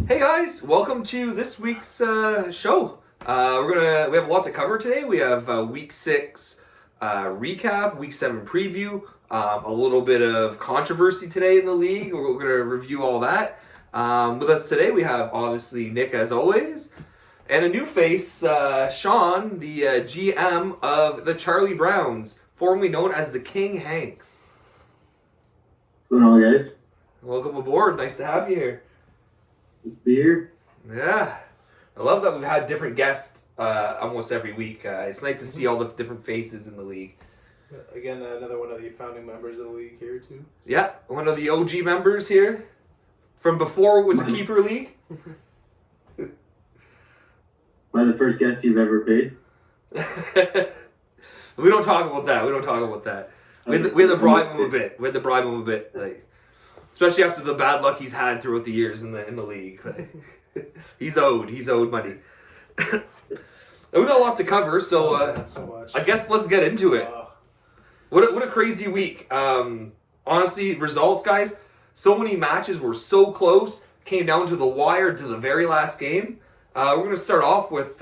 Hey guys, welcome to this week's show. We have a lot to cover today. We have week 6 recap, week 7 preview, a little bit of controversy today in the league. We're going to review all that. With us today, we have obviously Nick as always, and a new face, Sean, the GM of the Charlie Browns, formerly known as the King Hanks. What's going on, guys? Welcome aboard. Nice to have you here. Good to be here. Yeah. I love that we've had different guests almost every week. It's nice to see all the different faces in the league. Again, another one of the founding members of the league here, too. Yeah, one of the OG members here. From before it was a keeper league. Am I the first guest you've ever paid? We don't talk about that. We had to bribe him a bit. Like, especially after the bad luck he's had throughout the years in the league. He's owed money. And we got a lot to cover, so Not so much. I guess let's get into it. What a crazy week. Honestly, results, guys. So many matches were so close. Came down to the wire to the very last game. We're going to start off with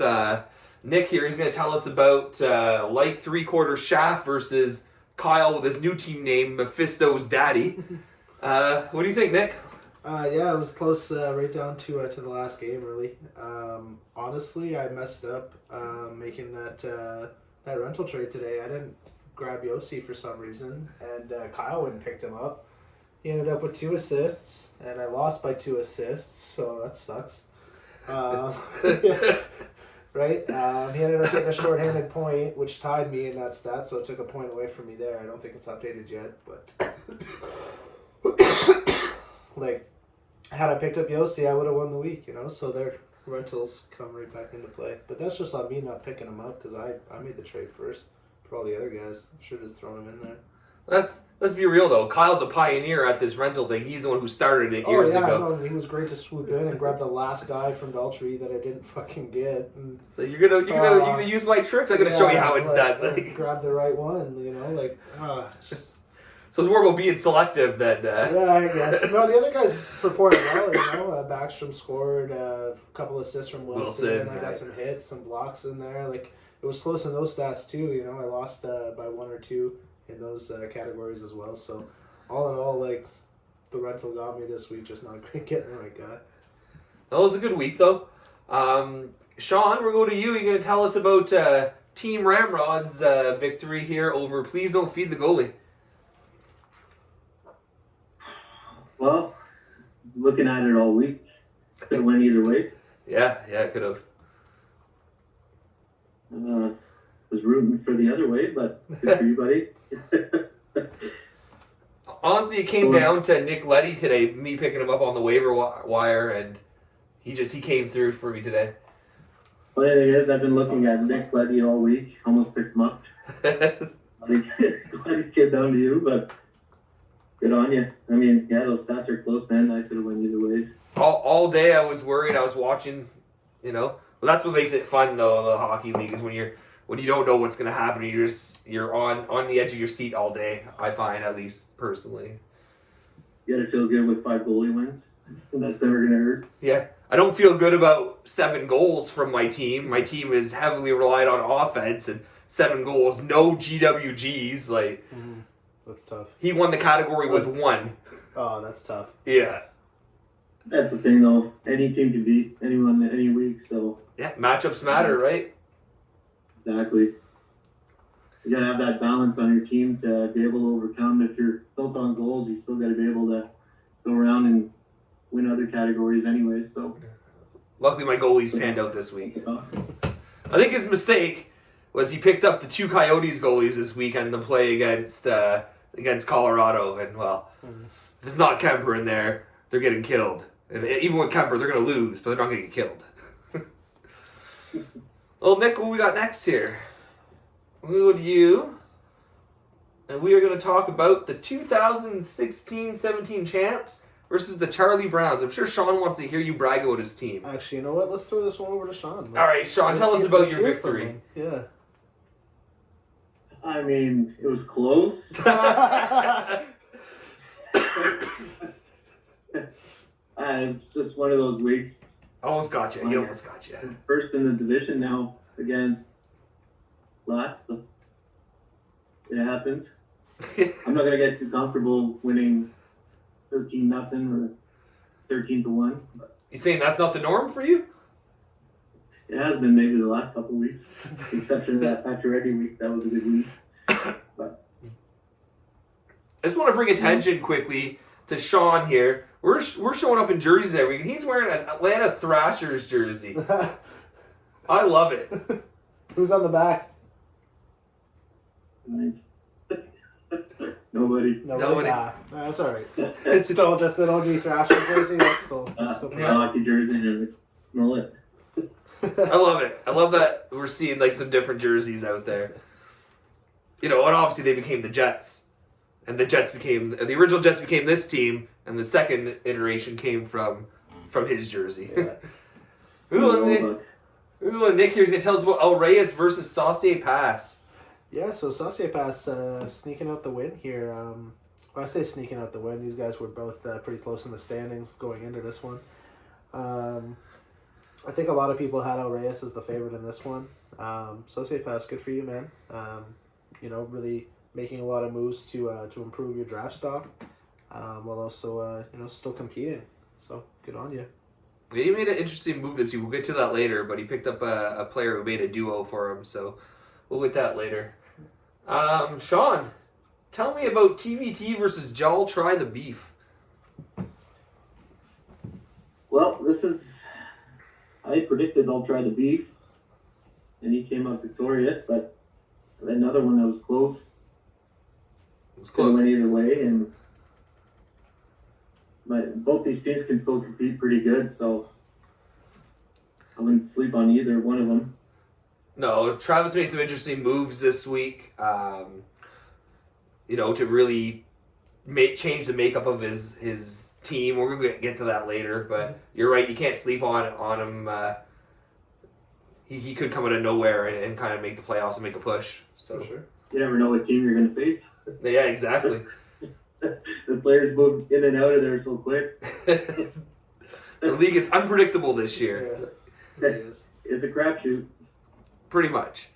Nick here. He's going to tell us about like three-quarter shaft versus Kyle with his new team name, Mephisto's daddy. What do you think, Nick? Yeah, it was close right down to the last game, really. Honestly, I messed up making that rental trade today. I didn't grab Yossi for some reason, and Kyle went and picked him up. He ended up with 2 assists, and I lost by 2 assists, so that sucks. Right? He ended up getting a shorthanded point, which tied me in that stat, so it took a point away from me there. I don't think it's updated yet, but... like, had I picked up Yossi, I would have won the week, so their rentals come right back into play. But that's just on me not picking them up, because I made the trade first for all the other guys. I should have just thrown them in there. Let's be real though. Kyle's a pioneer at this rental thing. He's the one who started it years ago. No, he was great to swoop in and grab the last guy from Beltry that I didn't fucking get. And, So you're gonna use my tricks. I'm gonna show you how it's done. Grab the right one, just. So it's more about being selective than. Yeah, I guess. No, the other guys performed well. Backstrom scored a couple assists from Wilson. I got some hits, some blocks in there. Like, it was close in those stats too. I lost by 1 or 2 in those categories as well. So all in all, like, the rental got me this week. Just not great getting the right guy. That was a good week though. Sean, we're going to you. You're going to tell us about Team Ramrod's victory here over Please Don't Feed the Goalie. Well, looking at it all week, could have went either way. Yeah, it could have. Was rooting for the other way, but good for you, buddy. Honestly, it came down to Nick Leddy today, me picking him up on the waiver wire, and he came through for me today. Funny thing is, I've been looking at Nick Leddy all week. Almost picked him up. Glad it came down to you, but good on you. I mean, yeah, those stats are close, man. I could have went either way. All day I was worried. I was watching, Well, that's what makes it fun, though, the hockey league, is when you don't know what's going to happen. You're on the edge of your seat all day, I find, at least personally. You gotta feel good with 5 goalie wins. That's never going to hurt. Yeah. I don't feel good about 7 goals from my team. My team is heavily relied on offense, and 7 goals, no GWGs. Like, That's tough. he won the category with 1. Oh, that's tough. Yeah. That's the thing, though. Any team can beat anyone any week, so... Yeah, matchups matter, right? Exactly. You got to have that balance on your team to be able to overcome. If you're built on goals, you still got to be able to go around and win other categories anyway, so... Luckily, my goalies panned out this week. Yeah. I think his mistake was he picked up the 2 Coyotes goalies this weekend to play against Colorado, and if it's not Kemper in there, they're getting killed. And even with Kemper, they're going to lose, but they're not going to get killed. Well, Nick, what we got next here? We go to you, and we are going to talk about the 2016-17 champs versus the Charlie Browns. I'm sure Sean wants to hear you brag about his team. Actually, you know what? Let's throw this one over to Sean. All right, Sean, tell us about your victory. Yeah. I mean, it was close. It's just one of those weeks. Almost got you. He almost got you. First in the division now against last. It happens. I'm not gonna get too comfortable winning 13-0 or 13-1. You saying that's not the norm for you? It has been maybe the last couple of weeks, with the exception of that Pacioretty week. That was a good week. But I just want to bring attention quickly to Sean here. We're showing up in jerseys every week, and he's wearing an Atlanta Thrashers jersey. I love it. Who's on the back? Nobody. Nah, that's all right. It's still just an OG Thrasher jersey. That's still hockey jersey and smell it. I love it. I love that we're seeing like some different jerseys out there. You know, and obviously they became the Jets. And the original Jets became this team, and the second iteration came from his jersey. Yeah. Nick here's going to tell us about El Reyes versus Saucier Pass. Yeah, so Saucier Pass sneaking out the win here. Well, I say sneaking out the win. These guys were both pretty close in the standings going into this one. I think a lot of people had El Reyes as the favorite in this one. Saucier Pass, good for you, man. Really making a lot of moves to improve your draft stock, while also still competing. So good on you. Yeah, he made an interesting move this year. We'll get to that later, but he picked up a player who made a duo for him, so we'll get that later. Sean, tell me about TVT versus Jal Try the Beef. Well, I predicted I'll try the beef, and he came out victorious, but another one that was close. It was close. It went either way, but both these teams can still compete pretty good, so I wouldn't sleep on either one of them. No, Travis made some interesting moves this week, to really change the makeup of his team. We're going to get to that later, but you're right, you can't sleep on him. He could come out of nowhere and kind of make the playoffs and make a push. So. For sure. You never know what team you're going to face. Yeah, exactly. The players move in and out of there so quick. The league is unpredictable this year. Yeah, it is. It's a crapshoot. Pretty much.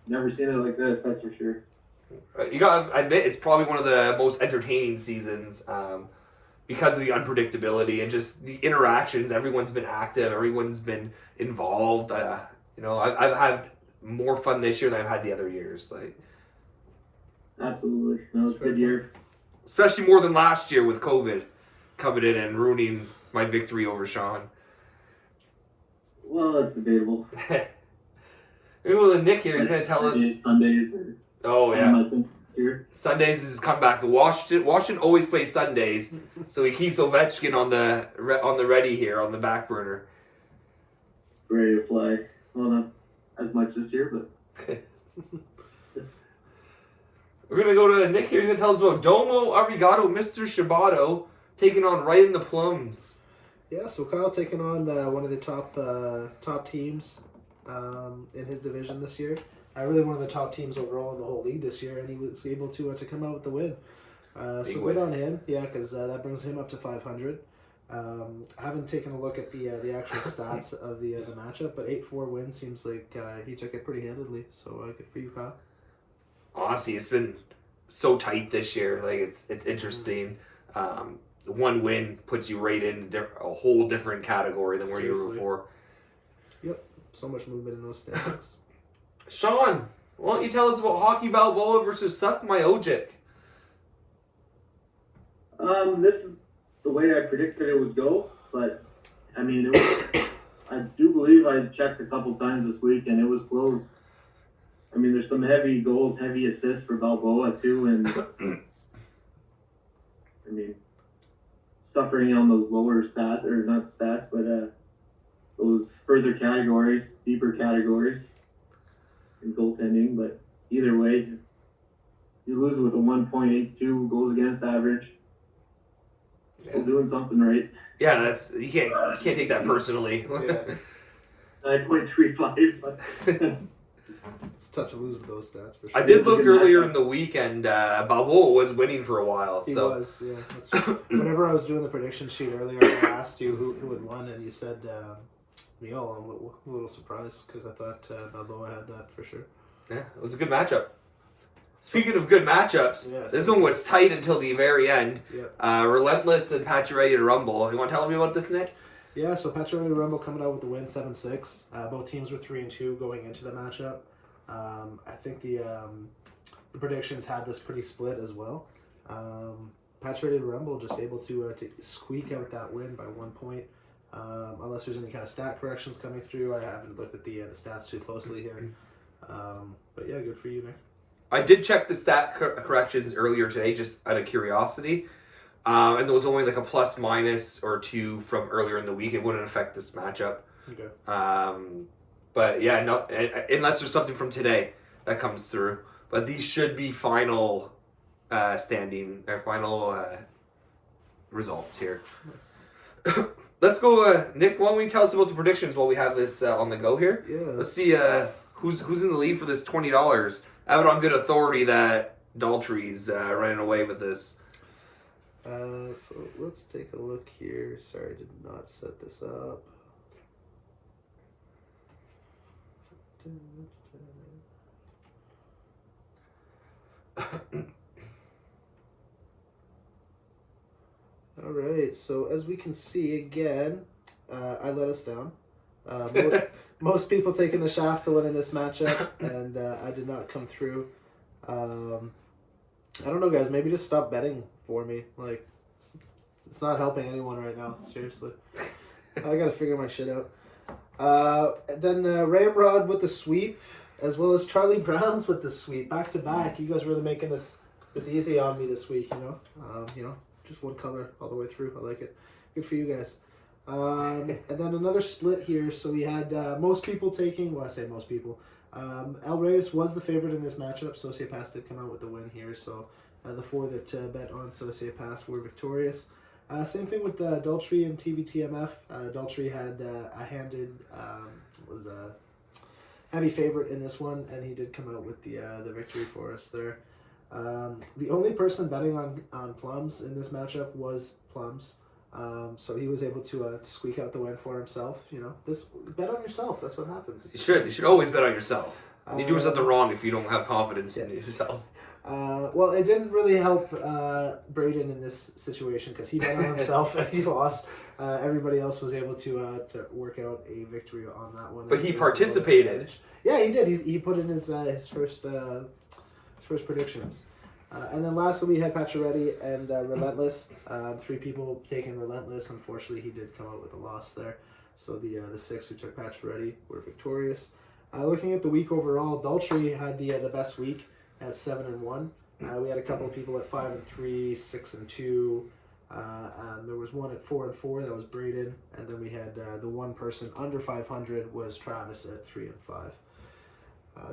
Never seen it like this, that's for sure. You got to admit, it's probably one of the most entertaining seasons because of the unpredictability and just the interactions. Everyone's been active. Everyone's been involved. I've had more fun this year than I've had the other years. Absolutely. No, it's a good year. Especially more than last year with COVID coming in and ruining my victory over Sean. Well, that's debatable. Well, Nick here is going to tell us... Sundays. Oh, yeah. I think here. Sundays is his comeback. Washington always plays Sundays, so he keeps Ovechkin on the ready here, on the back burner. Ready to fly. Well, not as much this year, but... We're going to go to Nick here. He's going to tell us about Domo Arigato, Mr. Shibato, taking on Right in the Plums. Yeah, so Kyle taking on one of the top teams in his division this year. Really one of the top teams overall in the whole league this year, and he was able to come out with the win. So good on him, yeah, because that brings him up to 500. I haven't taken a look at the actual stats of the matchup, but 8-4 win seems like he took it pretty handedly. So good for you, Kyle. Honestly, it's been so tight this year. It's interesting. One win puts you right in a whole different category than where you were before. Yep, so much movement in those standings. Sean, why don't you tell us about Hockey Balboa versus Suck My Ojic? This is the way I predicted it would go, but I mean, I do believe I checked a couple times this week, and it was close. I mean, there's some heavy goals, heavy assists for Balboa too, and I mean, suffering on those lower stats, or not stats, but those further categories, deeper categories in goaltending. But either way, you lose with a 1.82 goals against average. Still doing something right. Yeah, you can't take that personally. Yeah. 9.35. It's tough to lose with those stats for sure. I did look earlier in the week, and Balboa was winning for a while. He was, yeah. Whenever I was doing the prediction sheet earlier, I asked you who had won, and you said Miguel. I'm a little surprised because I thought Balboa had that for sure. Yeah, it was a good matchup. Speaking of good matchups, this one was tight until the very end. Yeah. Relentless and Ready to Rumble. You want to tell me about this, Nick? Yeah, so Ready to Rumble coming out with the win, 7-6. Both teams were 3-2 going into the matchup. I think the predictions had this pretty split as well. Ready to Rumble just able to squeak out that win by 1 point. Unless there's any kind of stat corrections coming through. I haven't looked at the stats too closely here. But yeah, good for you, Nick. I did check the stat corrections earlier today, just out of curiosity. And there was only like a plus minus or 2 from earlier in the week. It wouldn't affect this matchup. Okay. But yeah, no, unless there's something from today that comes through. But these should be final final results here. Nice. Let's go, Nick. Why don't we tell us about the predictions while we have this on the go here? Yeah. Let's see who's in the lead for this $20. I have it on good authority that Daltrey's running away with this. So let's take a look here. Sorry, I did not set this up. All right, so as we can see again, I let us down. Most people taking the shaft to win in this matchup, and I did not come through. I don't know, guys. Maybe just stop betting for me. Like, it's not helping anyone right now. Seriously, I gotta figure my shit out. Then Ramrod with the sweep, as well as Charlie Brown's with the sweep, back to back. You guys really making this easy on me this week. Just one color all the way through. I like it. Good for you guys. And then another split here. So we had most people taking. Well, I say most people. El Reyes was the favorite in this matchup. Sociopath did come out with the win here. So the 4 that bet on Sociopath were victorious. Same thing with Daltrey and TVTMF. Daltrey had was a heavy favorite in this one, and he did come out with the victory for us there. The only person betting on Plums in this matchup was Plums. So he was able to squeak out the win for himself. Bet on yourself. That's what happens. You should always bet on yourself. You're doing something wrong if you don't have confidence in yourself. Well, it didn't really help Braden in this situation because he bet on himself and he lost. Everybody else was able to work out a victory on that one. But he participated. Yeah, he did. He put in his first predictions. And then lastly, we had Pacioretty and Relentless. 3 people taking Relentless. Unfortunately, he did come out with a loss there. So the 6 who took Pacioretty were victorious. Looking at the week overall, Daltrey had the best week at 7-1. We had a couple of people at 5-3, 6-2. There was one at 4-4. That was Braden. And then we had the one person under 500 was Travis at 3-5.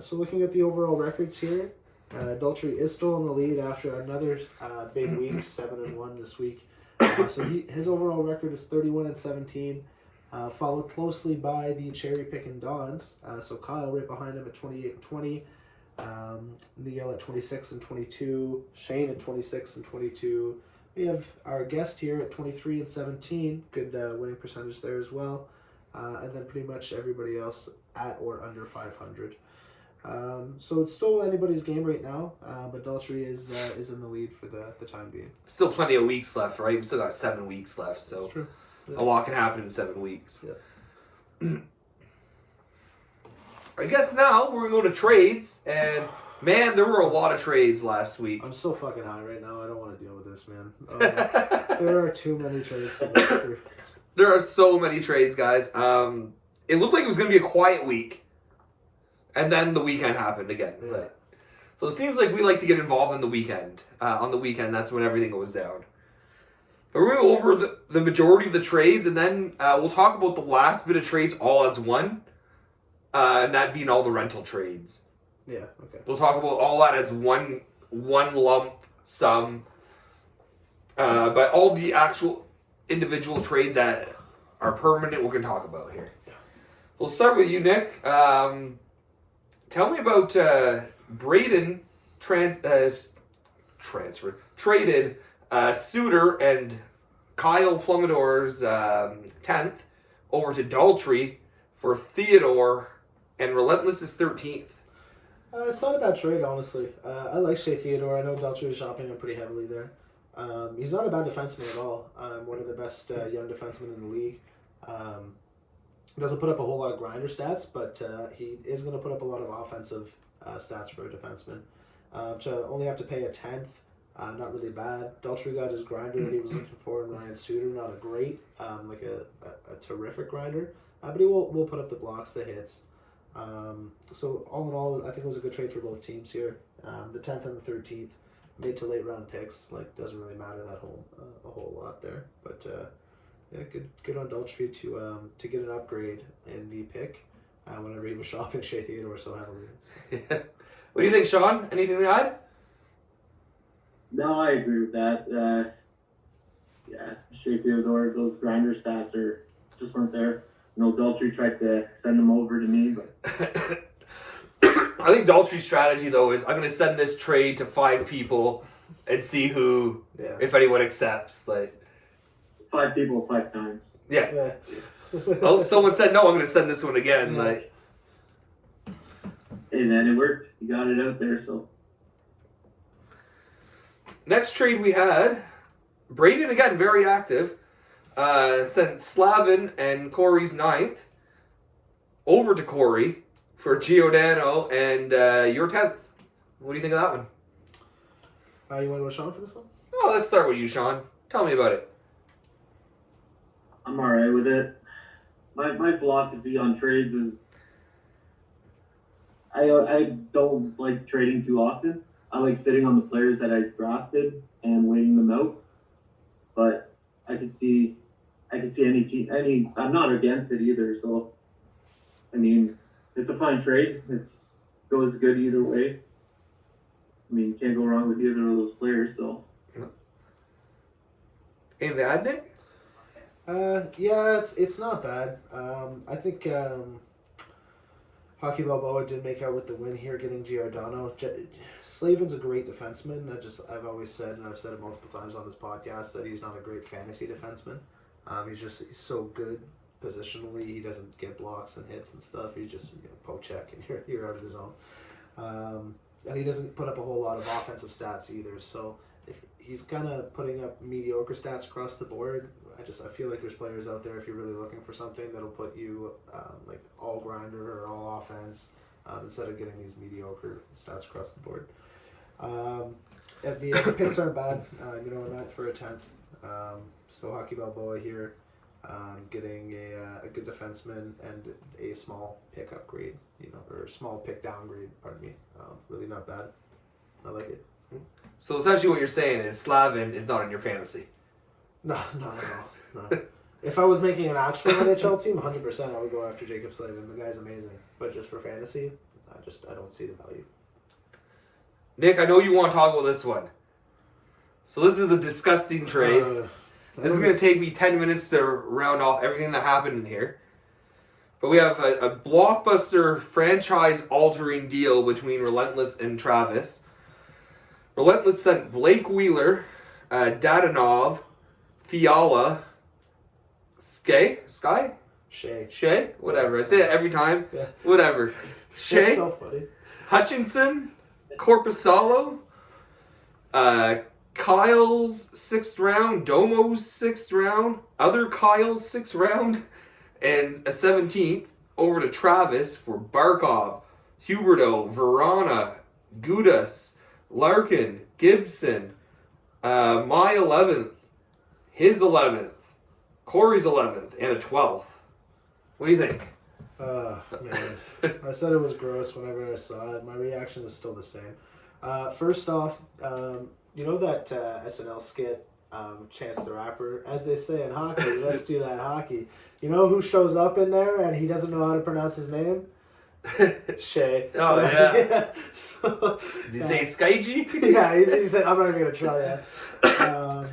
So looking at the overall records here, Daltrey is still in the lead after another big week, 7-1 this week. So his overall record is 31-17, followed closely by the cherry picking Dons. So Kyle right behind him at 28-20, Miguel at 26-22, Shane at 26-22. We have our guest here at 23-17, good winning percentage there as well, and then pretty much everybody else at or under 500. So it's still anybody's game right now, but Daltrey is in the lead for the time being. Still plenty of weeks left, right? We've still got 7 weeks left, so that's true. Yeah. A lot can happen in 7 weeks. Yeah. I guess now we're going to go to trades, and man, there were a lot of trades last week. I'm so fucking high right now. I don't want to deal with this, man. There are too many trades to go through. There are so many trades, guys. It looked like it was going to be a quiet week. And then the weekend happened again. Yeah. So it seems like we like to get involved in the weekend. On the weekend, that's when everything goes down. But we're going to go over the majority of the trades, and then we'll talk about the last bit of trades all as one. And that being all the rental trades. Yeah, okay. We'll talk about all that as one lump sum. But all the actual individual trades that are permanent, we're going to talk about here. We'll start with you, Nick. Tell me about Braden traded Suter and Kyle Plumidor's 10th over to Daltrey for Theodore and Relentless's 13th. It's not a bad trade, honestly. I like Shea Theodore. I know Daltrey was shopping him pretty heavily there. He's not a bad defenseman at all. One of the best young defensemen in the league. Doesn't put up a whole lot of grinder stats, but he is going to put up a lot of offensive stats for a defenseman. To only have to pay a 10th, not really bad. Daltrey got his grinder that he was looking for in Ryan Suter. Not a great, like a terrific grinder, but he will put up the blocks, the hits. So all in all, I think it was a good trade for both teams here. The 10th and the 13th, mid to late round picks, like doesn't really matter that a whole lot there. But yeah, good on Daltrey to get an upgrade in the pick whenever he was shopping Shea Theodore so heavily. Yeah. What do you think, Sean? Anything to add? No, I agree with that. Yeah, Shea Theodore, those grinder stats just weren't there. Daltrey tried to send them over to me, but I think Daltrey's strategy though is I'm going to send this trade to 5 people and see who, if anyone accepts. Like 5 people 5 times. Yeah. Oh, someone said no. I'm going to send this one again. Yeah. Like, hey man, it worked. You got it out there. So next trade we had, Braden again very active. Sent Slavin and Corey's 9th over to Corey for Giordano and your 10th. What do you think of that one? You want to go Sean for this one? Oh, let's start with you, Sean. Tell me about it. I'm alright with it. My philosophy on trades is I don't like trading too often. I like sitting on the players that I drafted and waiting them out. But I could see any team. I'm not against it either. So, I mean, it's a fine trade. It goes good either way. I mean, you can't go wrong with either of those players. So, Anything to add, Nick? Yeah, it's not bad. I think Hockey Balboa did make out with the win here, getting Giordano. Slavin's a great defenseman. I've always said, and I've said it multiple times on this podcast, that he's not a great fantasy defenseman. He's so good positionally. He doesn't get blocks and hits and stuff. He just poke check and you're out of the zone. And he doesn't put up a whole lot of offensive stats either. So if he's kind of putting up mediocre stats across the board. I feel like there's players out there if you're really looking for something that'll put you like all grinder or all offense instead of getting these mediocre stats across the board. And the picks aren't bad. A 9th for a 10th. So Hockey Balboa here, getting a good defenseman and a small pick upgrade, or small pick downgrade. Pardon me. Really not bad. I like it. So essentially, what you're saying is Slavin is not in your fantasy. No. If I was making an actual NHL team, 100% I would go after Jacob Slavin. The guy's amazing. But just for fantasy, I don't see the value. Nick, I know you want to talk about this one. So this is the disgusting trade. This is going to take me 10 minutes to round off everything that happened in here. But we have a blockbuster franchise-altering deal between Relentless and Travis. Relentless sent Blake Wheeler, Dadanov, Fiala, Shay? Whatever. I say it every time. Yeah. Whatever. Shay. That's so funny. Hutchinson, Corpusalo, Kyle's 6th round, Domo's 6th round, other Kyle's 6th round, and a 17th over to Travis for Barkov, Huberto, Verana, Gudas, Larkin, Gibson, my 11th, his 11th, Corey's 11th, and a 12th. What do you think? Man. I said it was gross whenever I saw it. My reaction is still the same. First off, you know that SNL skit, Chance the Rapper? As they say in hockey, let's do that hockey. You know who shows up in there and he doesn't know how to pronounce his name? Shay. Oh, yeah. So, Did you say Skyji? Yeah, he said, I'm not even going to try that.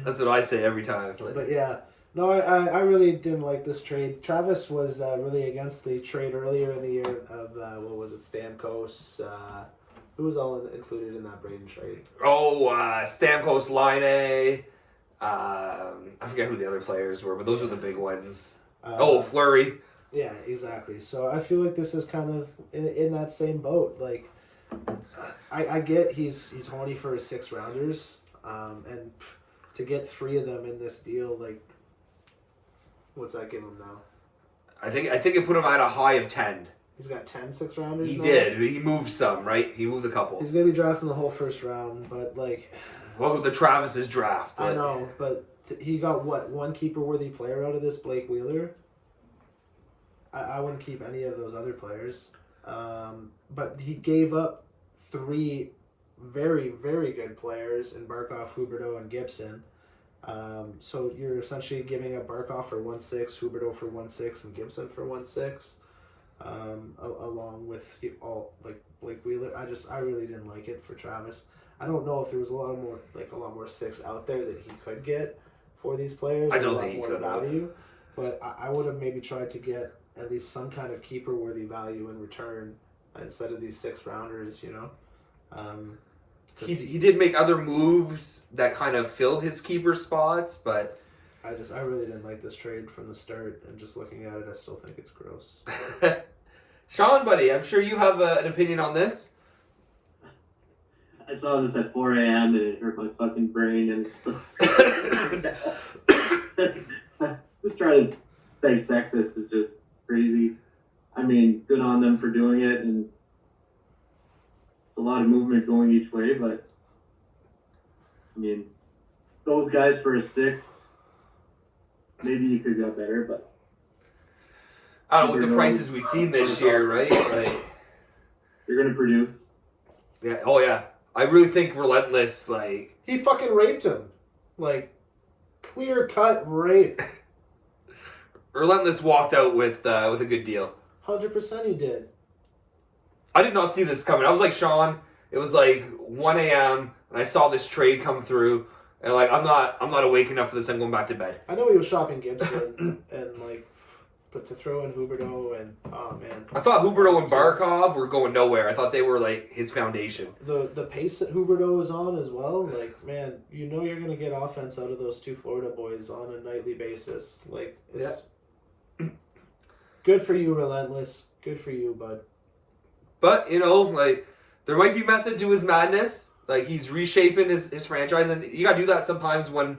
That's what I say every time. But yeah, No, I really didn't like this trade. Travis was really against the trade earlier in the year of, what was it, Stamkos. Who was all included in that Braden trade? Oh, Stamkos, Line. I forget who the other players were, but those were the big ones. Fleury. Yeah, exactly. So I feel like this is kind of in that same boat. Like, I get he's horny for his 6-rounders, and to get 3 of them in this deal, like, what's that give him now? I think it put him at a high of 10. He's got 10 6-rounders. He now? did. He moved some, right? He moved a couple. He's gonna be drafting the whole first round, but like. Well, the Travis's draft. I know, but he got what, one keeper-worthy player out of this, Blake Wheeler. I wouldn't keep any of those other players, but he gave up 3 very, very good players in Barkov, Huberdeau, and Gibson. So you're essentially giving up Barkov for 1.6, Huberdeau for 1.6, and Gibson for 1.6, along with all like Blake Wheeler. I really didn't like it for Travis. I don't know if there was a lot more 6 out there that he could get for these players. I don't think he could value, but I would have maybe tried to get at least some kind of keeper-worthy value in return instead of these 6-rounders. You know. He did make other moves that kind of filled his keeper spots, but I really didn't like this trade from the start, and just looking at it, I still think it's gross. Sean, buddy, I'm sure you have an opinion on this. I saw this at 4 a.m. and it hurt my fucking brain, and it's still... Just trying to dissect this is just crazy. I mean, good on them for doing it, and it's a lot of movement going each way, but I mean, those guys for a 6th, maybe you could go better, but I don't know, with the prices we've seen this year, right? Like, you're going to produce. Yeah. Oh, yeah. I really think Relentless, like... He fucking raped him. Like, clear-cut rape. Relentless walked out with a good deal. 100% he did. I did not see this coming. I was like Sean. It was like 1 a.m. and I saw this trade come through, and like I'm not awake enough for this. I'm going back to bed. I know he was shopping Gibson and like, but to throw in Huberdeau and oh man. I thought Huberdeau and Barkov were going nowhere. I thought they were like his foundation. The pace that Huberdeau is on as well. Like man, you know you're gonna get offense out of those 2 Florida boys on a nightly basis. Like it's good for you, Relentless. Good for you, bud. But, you know, like, there might be method to his madness. Like, he's reshaping his franchise, and you gotta do that sometimes when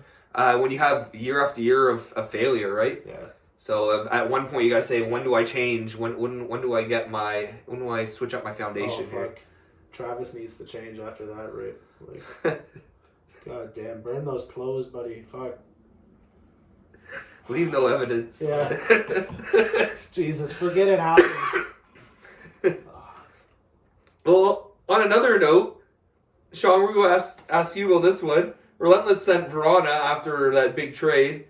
you have year after year of failure, right? Yeah. So at one point you gotta say, when do I change? When do I switch up my foundation here? Travis needs to change after that, right? Like, god damn, burn those clothes, buddy. Fuck. Leave no evidence. Yeah. Jesus, forget it happened. Well, on another note, Sean, we're going to ask you about this one. Relentless sent Verona after that big trade.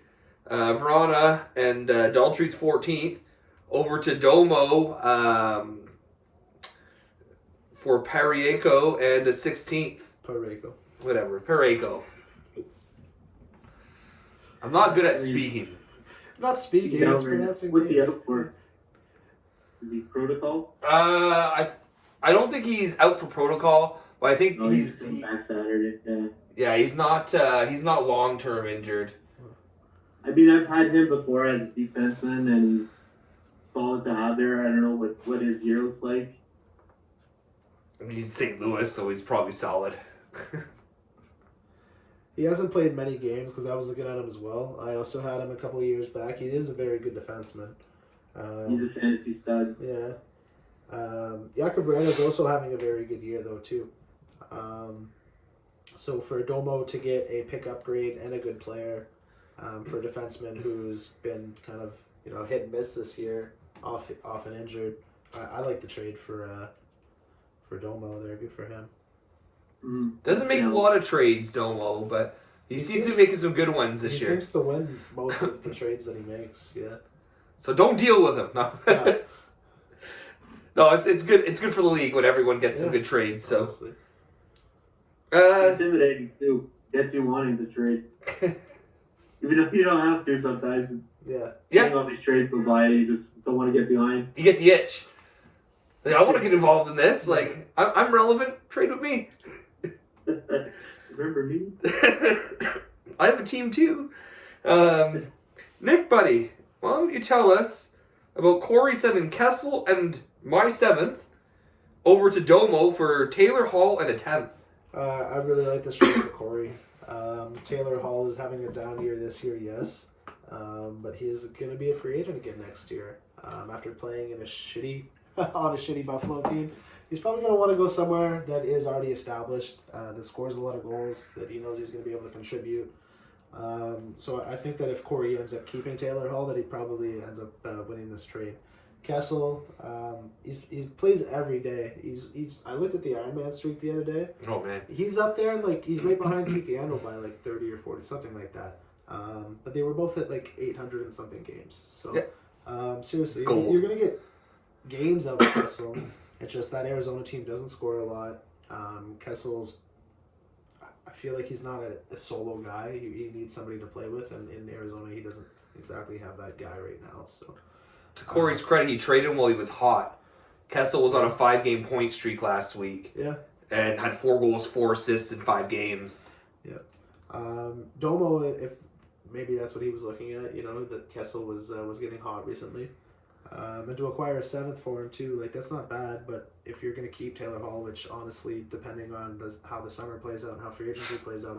Verona and Daltrey's 14th over to Domo for Parayko and a 16th. Parayko. Whatever, Parayko. I'm not good at speaking. Not speaking, he's pronouncing. What's he out for? Is he protocol? I don't think he's out for protocol, but I think he's back Saturday. Yeah. Yeah, he's not long term injured. I mean, I've had him before as a defenseman, and he's solid to have there. I don't know what his year looks like. I mean, he's St. Louis, so he's probably solid. He hasn't played many games because I was looking at him as well. I also had him a couple of years back. He is a very good defenseman. He's a fantasy stud. Yeah. Jakub Vrana is also having a very good year, though, too. So for Domo to get a pick upgrade and a good player, for a defenseman who's been kind of hit and miss this year, often injured, I like the trade for Domo. They're good for him. Doesn't make a lot of trades, Domo, but he seems to be making some good ones this year. He seems to win most of the trades that he makes. Yeah. So don't deal with him. No. Yeah. No, it's good. It's good for the league when everyone gets some good trades. So. Intimidating too. Gets you wanting to trade. Even though you don't have to sometimes. Yeah. Seeing all these trades go by, you just don't want to get behind. You get the itch. Like, I want to get involved in this. Like, I'm relevant. Trade with me. Remember me? I have a team too. Nick, buddy, why don't you tell us about Corey sending Kessel and my 7th over to Domo for Taylor Hall and a 10th. I really like this trade for Corey. Taylor Hall is having a down year this year, yes. But he is going to be a free agent again next year. After playing in a shitty Buffalo team, he's probably going to want to go somewhere that is already established, that scores a lot of goals, that he knows he's going to be able to contribute. So I think that if Corey ends up keeping Taylor Hall, that he probably ends up winning this trade. Kessel, he plays every day. I looked at the Iron Man streak the other day. Oh man, he's up there and like he's right behind Keith Yandel by like 30 or 40, something like that. But they were both at like 800 and something games. So seriously, you're gonna get games out of Kessel. It's just that Arizona team doesn't score a lot. Kessel's, I feel like he's not a solo guy. He needs somebody to play with, and in Arizona he doesn't exactly have that guy right now. So. To Corey's credit, he traded him while he was hot. Kessel was on a 5-game point streak last week. Yeah. And had 4 goals, 4 assists in 5 games. Yeah. Domo, if maybe that's what he was looking at, that Kessel was getting hot recently. And to acquire a 7th for him too, like that's not bad, but if you're going to keep Taylor Hall, which honestly, depending on how the summer plays out and how free agency plays out,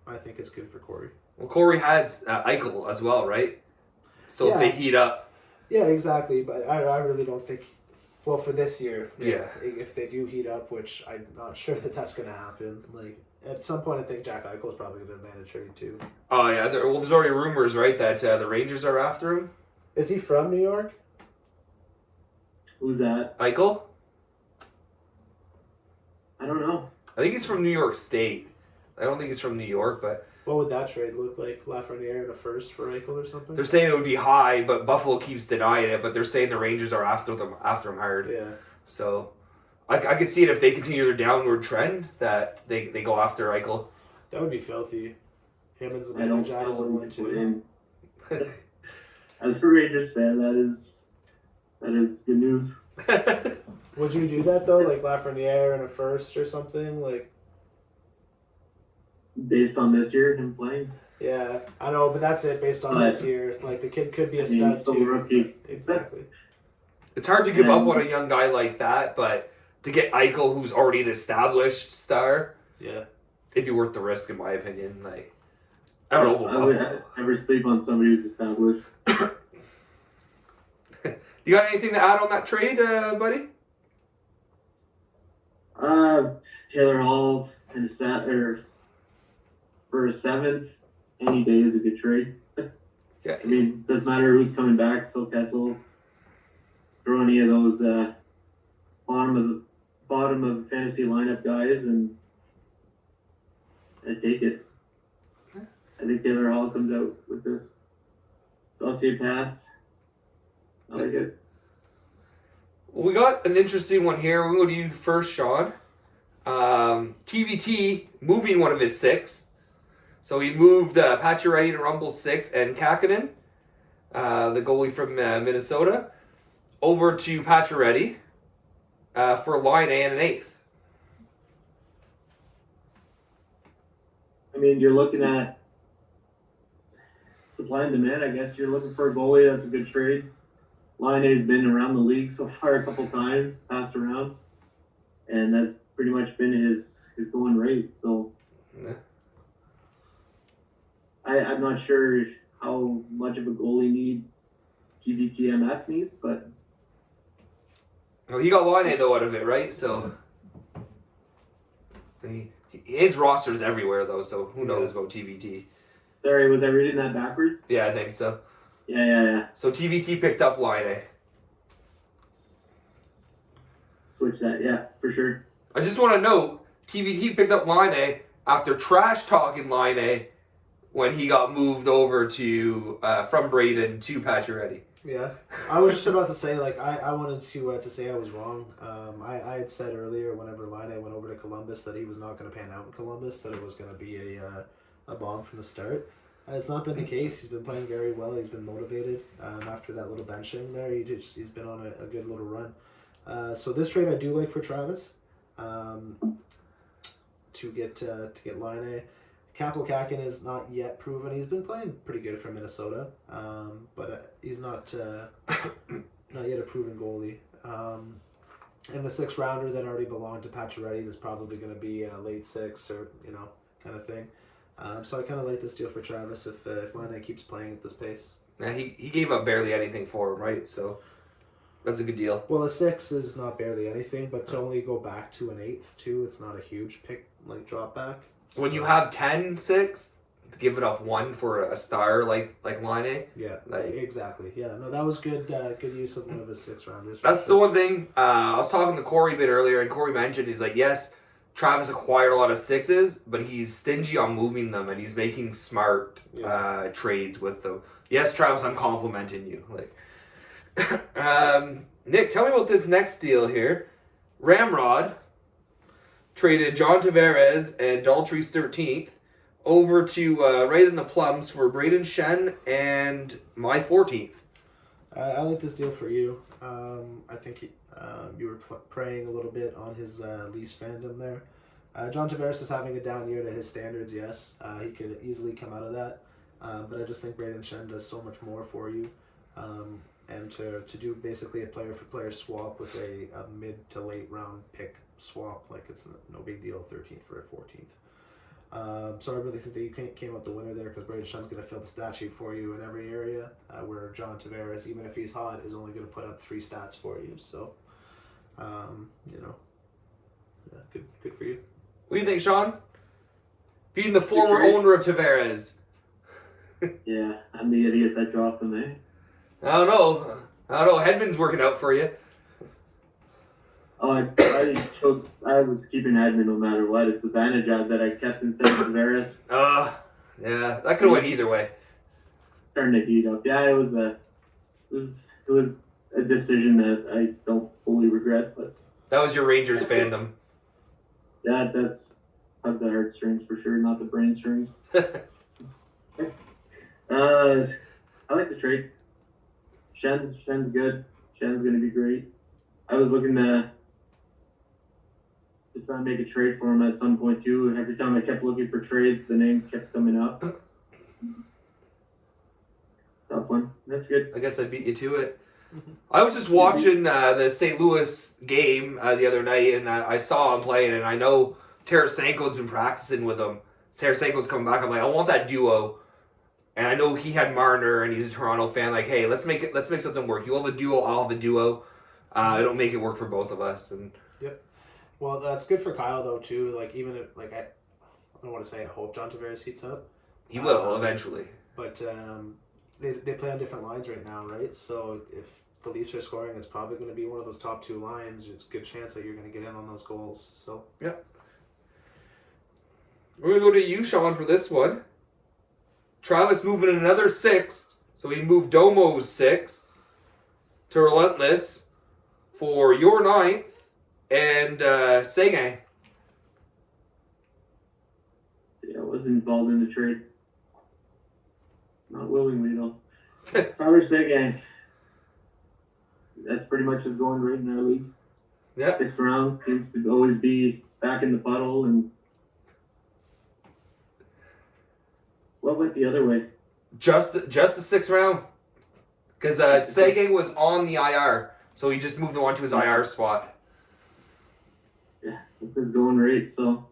I think it's good for Corey. Well, Corey has Eichel as well, right? So if they heat up. Yeah, exactly. But I really don't think. Well, for this year, yeah. If they do heat up, which I'm not sure that's going to happen. Like at some point, I think Jack Eichel's probably going to demand a trade too. Oh yeah, there's already rumors, right, that the Rangers are after him. Is he from New York? Who's that? Eichel. I don't know. I think he's from New York State. I don't think he's from New York, but. What would that trade look like? Lafreniere and a first for Eichel or something? They're saying it would be high, but Buffalo keeps denying it. But they're saying the Rangers are after him hard. Yeah. So, I could see it if they continue their downward trend that they go after Eichel. That would be filthy. Him and I don't Jackson know went to. As a Rangers fan, that is good news. Would you do that though, like Lafreniere and a first or something, like? Based on this year, him playing? Yeah, I know, but that's it. Based on this year, like the kid could be a stud still too. a rookie. Exactly. It's hard to give up on a young guy like that, but to get Eichel, who's already an established star, it'd be worth the risk, in my opinion. Like, I don't know. I would never sleep on somebody who's established. You got anything to add on that trade, buddy? Taylor Hall and for a 7th, any day is a good trade. Yeah. I mean, doesn't matter who's coming back. Phil Kessel, throw any of those bottom of the fantasy lineup guys, and I take it. I think Taylor Hall comes out with this. Saucier pass. I like it. Well, we got an interesting one here. We'll go to you first, Sean. TVT moving one of his 6. So he moved Pacioretty to Rumble's 6 and Kakkonen, the goalie from Minnesota, over to Pacioretty for line A and an 8th. I mean, you're looking at supply and demand. I guess you're looking for a goalie. That's a good trade. Line A's been around the league so far a couple times, passed around, and that's pretty much been his going rate. So I'm not sure how much of a goalie TVTMF needs, but well, he got line A though out of it, right? So his roster's everywhere though, so who knows about TVT? Sorry, was I reading that backwards? Yeah, I think so. Yeah. So TVT picked up line A. Switch that, yeah, for sure. I just want to note, TVT picked up line A after trash talking line A when he got moved over to from Braden to Pacioretty. Yeah, I was just about to say, like, I wanted to say I was wrong. I had said earlier, whenever Line went over to Columbus, that he was not going to pan out in Columbus, that it was going to be a bomb from the start. It's not been the case. He's been playing very well. He's been motivated after that little benching there. He's been on a good little run. So this trade I do like for Travis. To get Line. Kakin is not yet proven. He's been playing pretty good for Minnesota, but he's not yet a proven goalie. And the 6th rounder that already belonged to Pacioretty is probably going to be a late 6 or kind of thing. So I kind of like this deal for Travis if Line keeps playing at this pace. Yeah, he gave up barely anything for him, right? So that's a good deal. Well, a 6 is not barely anything, but to only go back to an 8th too, it's not a huge drop back. So when you have 10-6, to give it up 1 for a star like Line. Yeah, exactly. Yeah, no, that was good use of one of his 6 rounders. That's the one thing. I was talking to Corey a bit earlier, and Corey mentioned, he's like, yes, Travis acquired a lot of 6s, but he's stingy on moving them, and he's making smart trades with them. Yes, Travis, I'm complimenting you. Nick, tell me about this next deal here. Ramrod traded John Tavares and Daltrey's 13th over to right in the plums for Braden Shen and my 14th. I like this deal for you. I think you were preying a little bit on his Leafs fandom there. John Tavares is having a down year to his standards, yes. He could easily come out of that. But I just think Braden Shen does so much more for you. And to do basically a player-for-player swap with a mid to late round pick swap, it's no big deal, 13th for a 14th. So I really think that you came out the winner there because Braden Shen's going to fill the stat sheet for you in every area, where John Tavares, even if he's hot, is only going to put up 3 stats for you. So, good for you. What do you think, Sean? Being the former owner of Tavares. Yeah, I'm the idiot that dropped him, eh? I don't know. Hedman's working out for you. Oh, I was keeping Edmund no matter what. It's Vanderjag that I kept instead of Tavares. Yeah, that could have went either way. Turned the heat up. Yeah, it was a decision that I don't fully regret, but that was your Rangers fandom. Yeah, that's hug the heartstrings for sure, not the brain strings. I like the trade. Shen's good. Shen's gonna be great. I was looking to try and make a trade for him at some point too. Every time I kept looking for trades, the name kept coming up. Tough one. That's good. I guess I beat you to it. I was just watching the St. Louis game the other night, and I saw him playing, and I know Tarasenko's been practicing with him. Tarasenko's coming back. I'm like, I want that duo. And I know he had Marner, and he's a Toronto fan. Like, hey, let's make something work. You have a duo, I'll have a duo. It'll make it work for both of us. And yep. Well, that's good for Kyle though too. Even if I don't want to say I hope John Tavares heats up. He will eventually. But they play on different lines right now, right? So if the Leafs are scoring, it's probably going to be one of those top 2 lines. It's a good chance that you're going to get in on those goals. So yeah. We're going to go to you, Sean, for this one. Travis moving another 6th, so he moved Domo's 6th to Relentless for your 9th and Seguin. Yeah, I wasn't involved in the trade. Not willingly though. Tyler Seguin. That's pretty much his going rate in our league. Yeah. 6th round seems to always be back in the puddle. And what went the other way? Just the 6th round, because Seguin was on the IR, so he just moved on to his IR spot. Yeah, this is going rate, so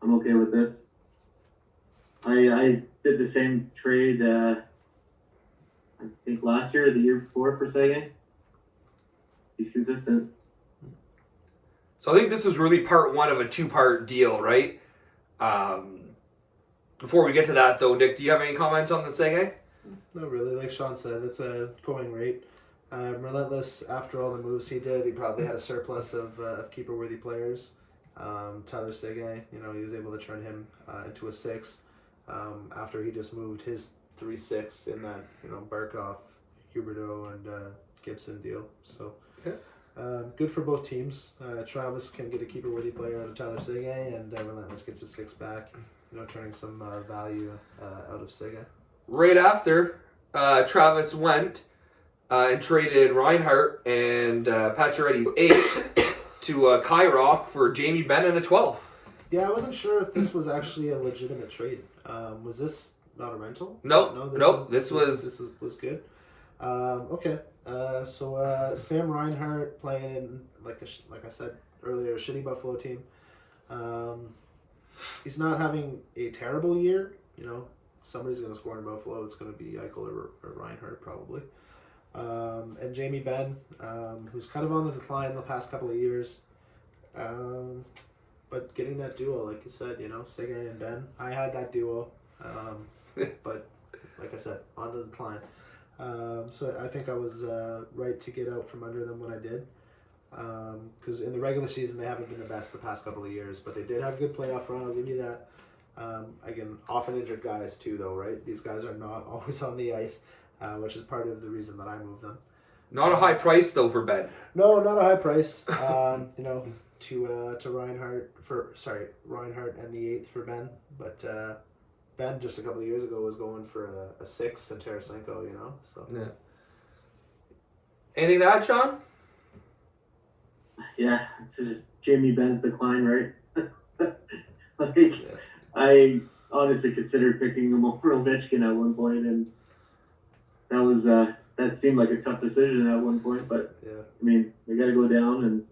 I'm okay with this. I did the same trade. I think last year or the year before for Seguin. He's consistent. So I think this was really part 1 of a 2-part deal, right? Before we get to that, though, Nick, do you have any comments on the Seguin? Not really. Like Sean said, it's a going rate. Relentless, after all the moves he did, he probably had a surplus of keeper-worthy players. Tyler Seguin, he was able to turn him into a 6 after he just moved his 3-6 in that, Barkov, Huberdeau, and Gibson deal. So good for both teams. Travis can get a keeper-worthy player out of Tyler Seguin, and Relentless gets a 6 back. turning some value out of Siga. Right after, Travis went and traded Reinhardt and Pacioretty's 8 to Kyrok for Jamie Benn and a 12. Yeah, I wasn't sure if this was actually a legitimate trade. Was this not a rental? No, this was good. Okay. So Sam Reinhart playing in, like I said earlier, a shitty Buffalo team. He's not having a terrible year. Somebody's going to score in Buffalo. It's going to be Eichel or Reinhart probably. And Jamie Benn, who's kind of on the decline the past couple of years. But getting that duo, like you said, Siga and Ben. I had that duo. But like I said, on the decline. So I think I was right to get out from under them when I did. Because in the regular season, they haven't been the best the past couple of years. But they did have a good playoff run, I'll give you that. Again, often injured guys too, though, right? These guys are not always on the ice, which is part of the reason that I moved them. Not a high price, though, for Ben. No, not a high price. To Reinhardt and the 8th for Ben, but Ben just a couple of years ago was going for a 6th and Tarasenko, so. Yeah. Anything to add, Sean? Yeah, it's just Jamie Benn's decline, right? I honestly considered picking him over Ovechkin at one point, and that seemed like a tough decision at one point, but yeah. I mean, they got to go down and.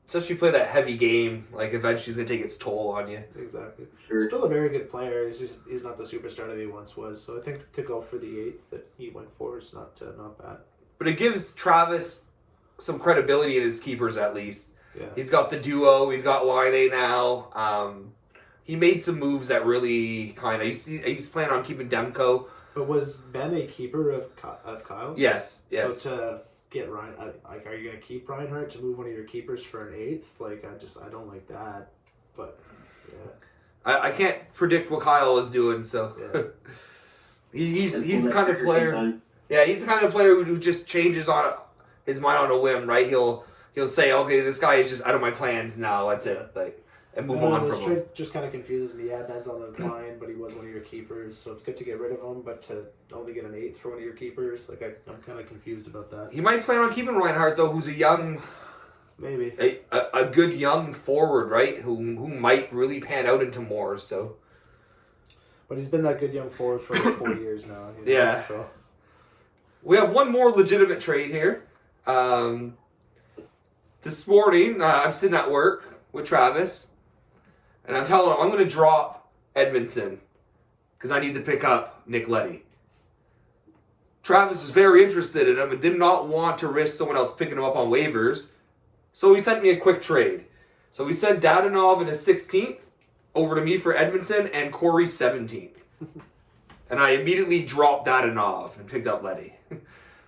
Especially play that heavy game, like eventually it's gonna take its toll on you. Exactly. Sure. Still a very good player. He's not the superstar that he once was. So I think to go for the 8th that he went for is not bad. But it gives Travis some credibility in his keepers at least. Yeah. He's got the duo. He's got Line A now. He made some moves that really kind of. He's planning on keeping Demko. But was Ben a keeper of Kyle's? Yes. So to get Ryan, are you gonna keep Reinhardt to move one of your keepers for an 8th? Like I don't like that. But yeah, I can't predict what Kyle is doing, so yeah. he's the kind of player. Yeah, he's the kind of player who just changes on his mind on a whim, right? He'll say, okay, this guy is just out of my plans now. That's it, and move on from him. Just kind of confuses me. Yeah, Ben's on the decline, but he was one of your keepers, so it's good to get rid of him. But to only get an 8th for one of your keepers, I'm kind of confused about that. He might plan on keeping Reinhardt though, who's a young. Maybe a good young forward, right? Who might really pan out into more. So, but he's been that good young forward for like 4 years now. Yeah. So we have one more legitimate trade here. This morning, I'm sitting at work with Travis, and I'm telling him I'm going to drop Edmondson because I need to pick up Nick Leddy. Travis was very interested in him and did not want to risk someone else picking him up on waivers. So he sent me a quick trade. So he sent Dadonov in his 16th over to me for Edmondson and Corey 17th. And I immediately dropped Dadonov and picked up Leddy.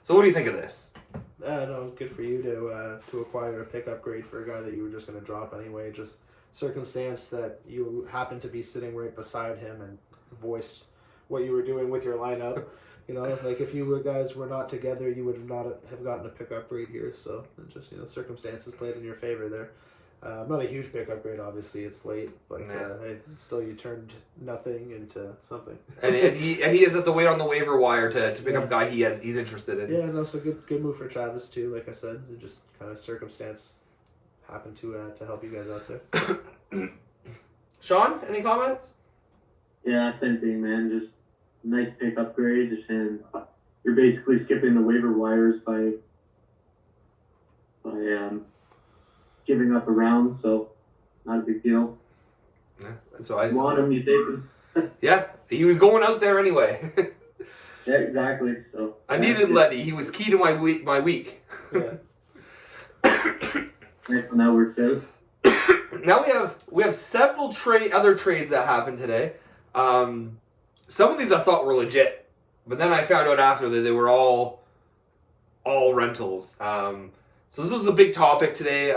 So what do you think of this? No, good for you to acquire a pick upgrade for a guy that you were just going to drop anyway. Just circumstance that you happened to be sitting right beside him and voiced what you were doing with your lineup. Like if you guys were not together, you would not have gotten a pick upgrade here. So just circumstances played in your favor there. Not a huge pick upgrade, obviously. It's late, but hey, still you turned nothing into something. and he is at the wait on the waiver wire to pick up a guy he's interested in. Yeah, no, so good move for Travis too. Like I said, it just kind of circumstance happened to help you guys out there. Sean, any comments? Yeah, same thing, man. Just nice pick upgrade, and you're basically skipping the waiver wires by giving up a round, so not a big deal. Yeah, that's what I You want him, you take him. Yeah, he was going out there anyway. Yeah, exactly. So I needed Leddy. He was key to my week. Yeah. Nice when that works out. Now we have several other trades that happened today. Some of these I thought were legit, but then I found out after that they were all rentals. So this was a big topic today.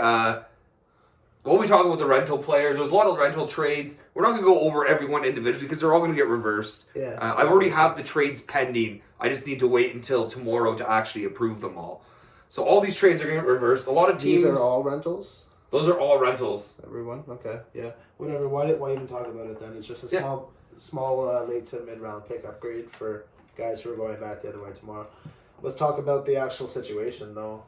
When we talk about the rental players, there's a lot of rental trades. We're not going to go over everyone individually because they're all going to get reversed. Yeah. I've already have the trades pending. I just need to wait until tomorrow to actually approve them all. So all these trades are going to get reversed. A lot of teams... These are all rentals? Those are all rentals. Everyone? Okay, yeah. Whatever. Why even talk about it then? It's just a small late to mid-round pick upgrade for guys who are going back the other way tomorrow. Let's talk about the actual situation, though.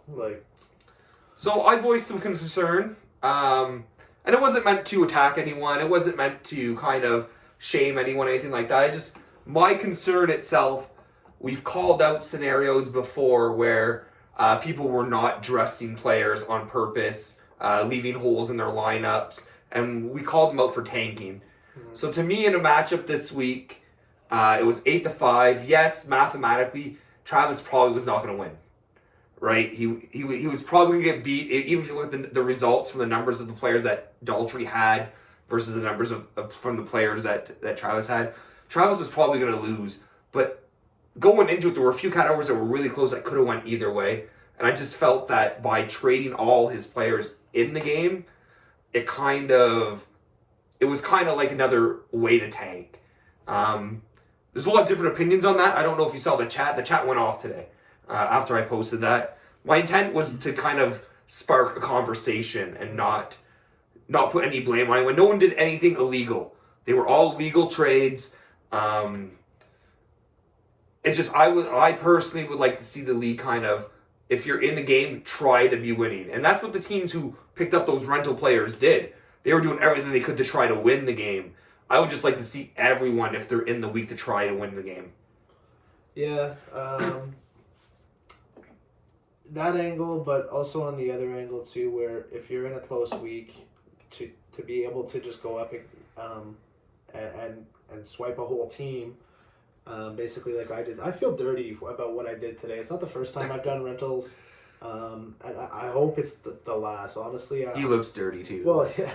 So I voiced some concern, and it wasn't meant to attack anyone. It wasn't meant to kind of shame anyone, anything like that. My concern itself, we've called out scenarios before where people were not dressing players on purpose, leaving holes in their lineups, and we called them out for tanking. Mm-hmm. So to me, in a matchup this week, it was 8-5. Yes, mathematically, Travis probably was not going to win. Right? He was probably going to get beat, even if you look at the results from the numbers of the players that Daltrey had versus the numbers from the players that Travis had. Travis was probably going to lose, but going into it, there were a few categories that were really close that could have went either way, and I just felt that by trading all his players in the game, it was kind of like another way to tank. There's a lot of different opinions on that. I don't know if you saw the chat. The chat went off today after I posted that. My intent was to kind of spark a conversation and not put any blame on anyone. No one did anything illegal. They were all legal trades. It's just I personally would like to see the league kind of, if you're in the game, try to be winning. And that's what the teams who picked up those rental players did. They were doing everything they could to try to win the game. I would just like to see everyone, if they're in the week, to try to win the game. Yeah, that angle, but also on the other angle too, where if you're in a close week, to be able to just go up and swipe a whole team, basically like I did. I feel dirty about what I did today. It's not the first time I've done rentals, and I hope it's the last. Honestly, he looks dirty too. Well, yeah.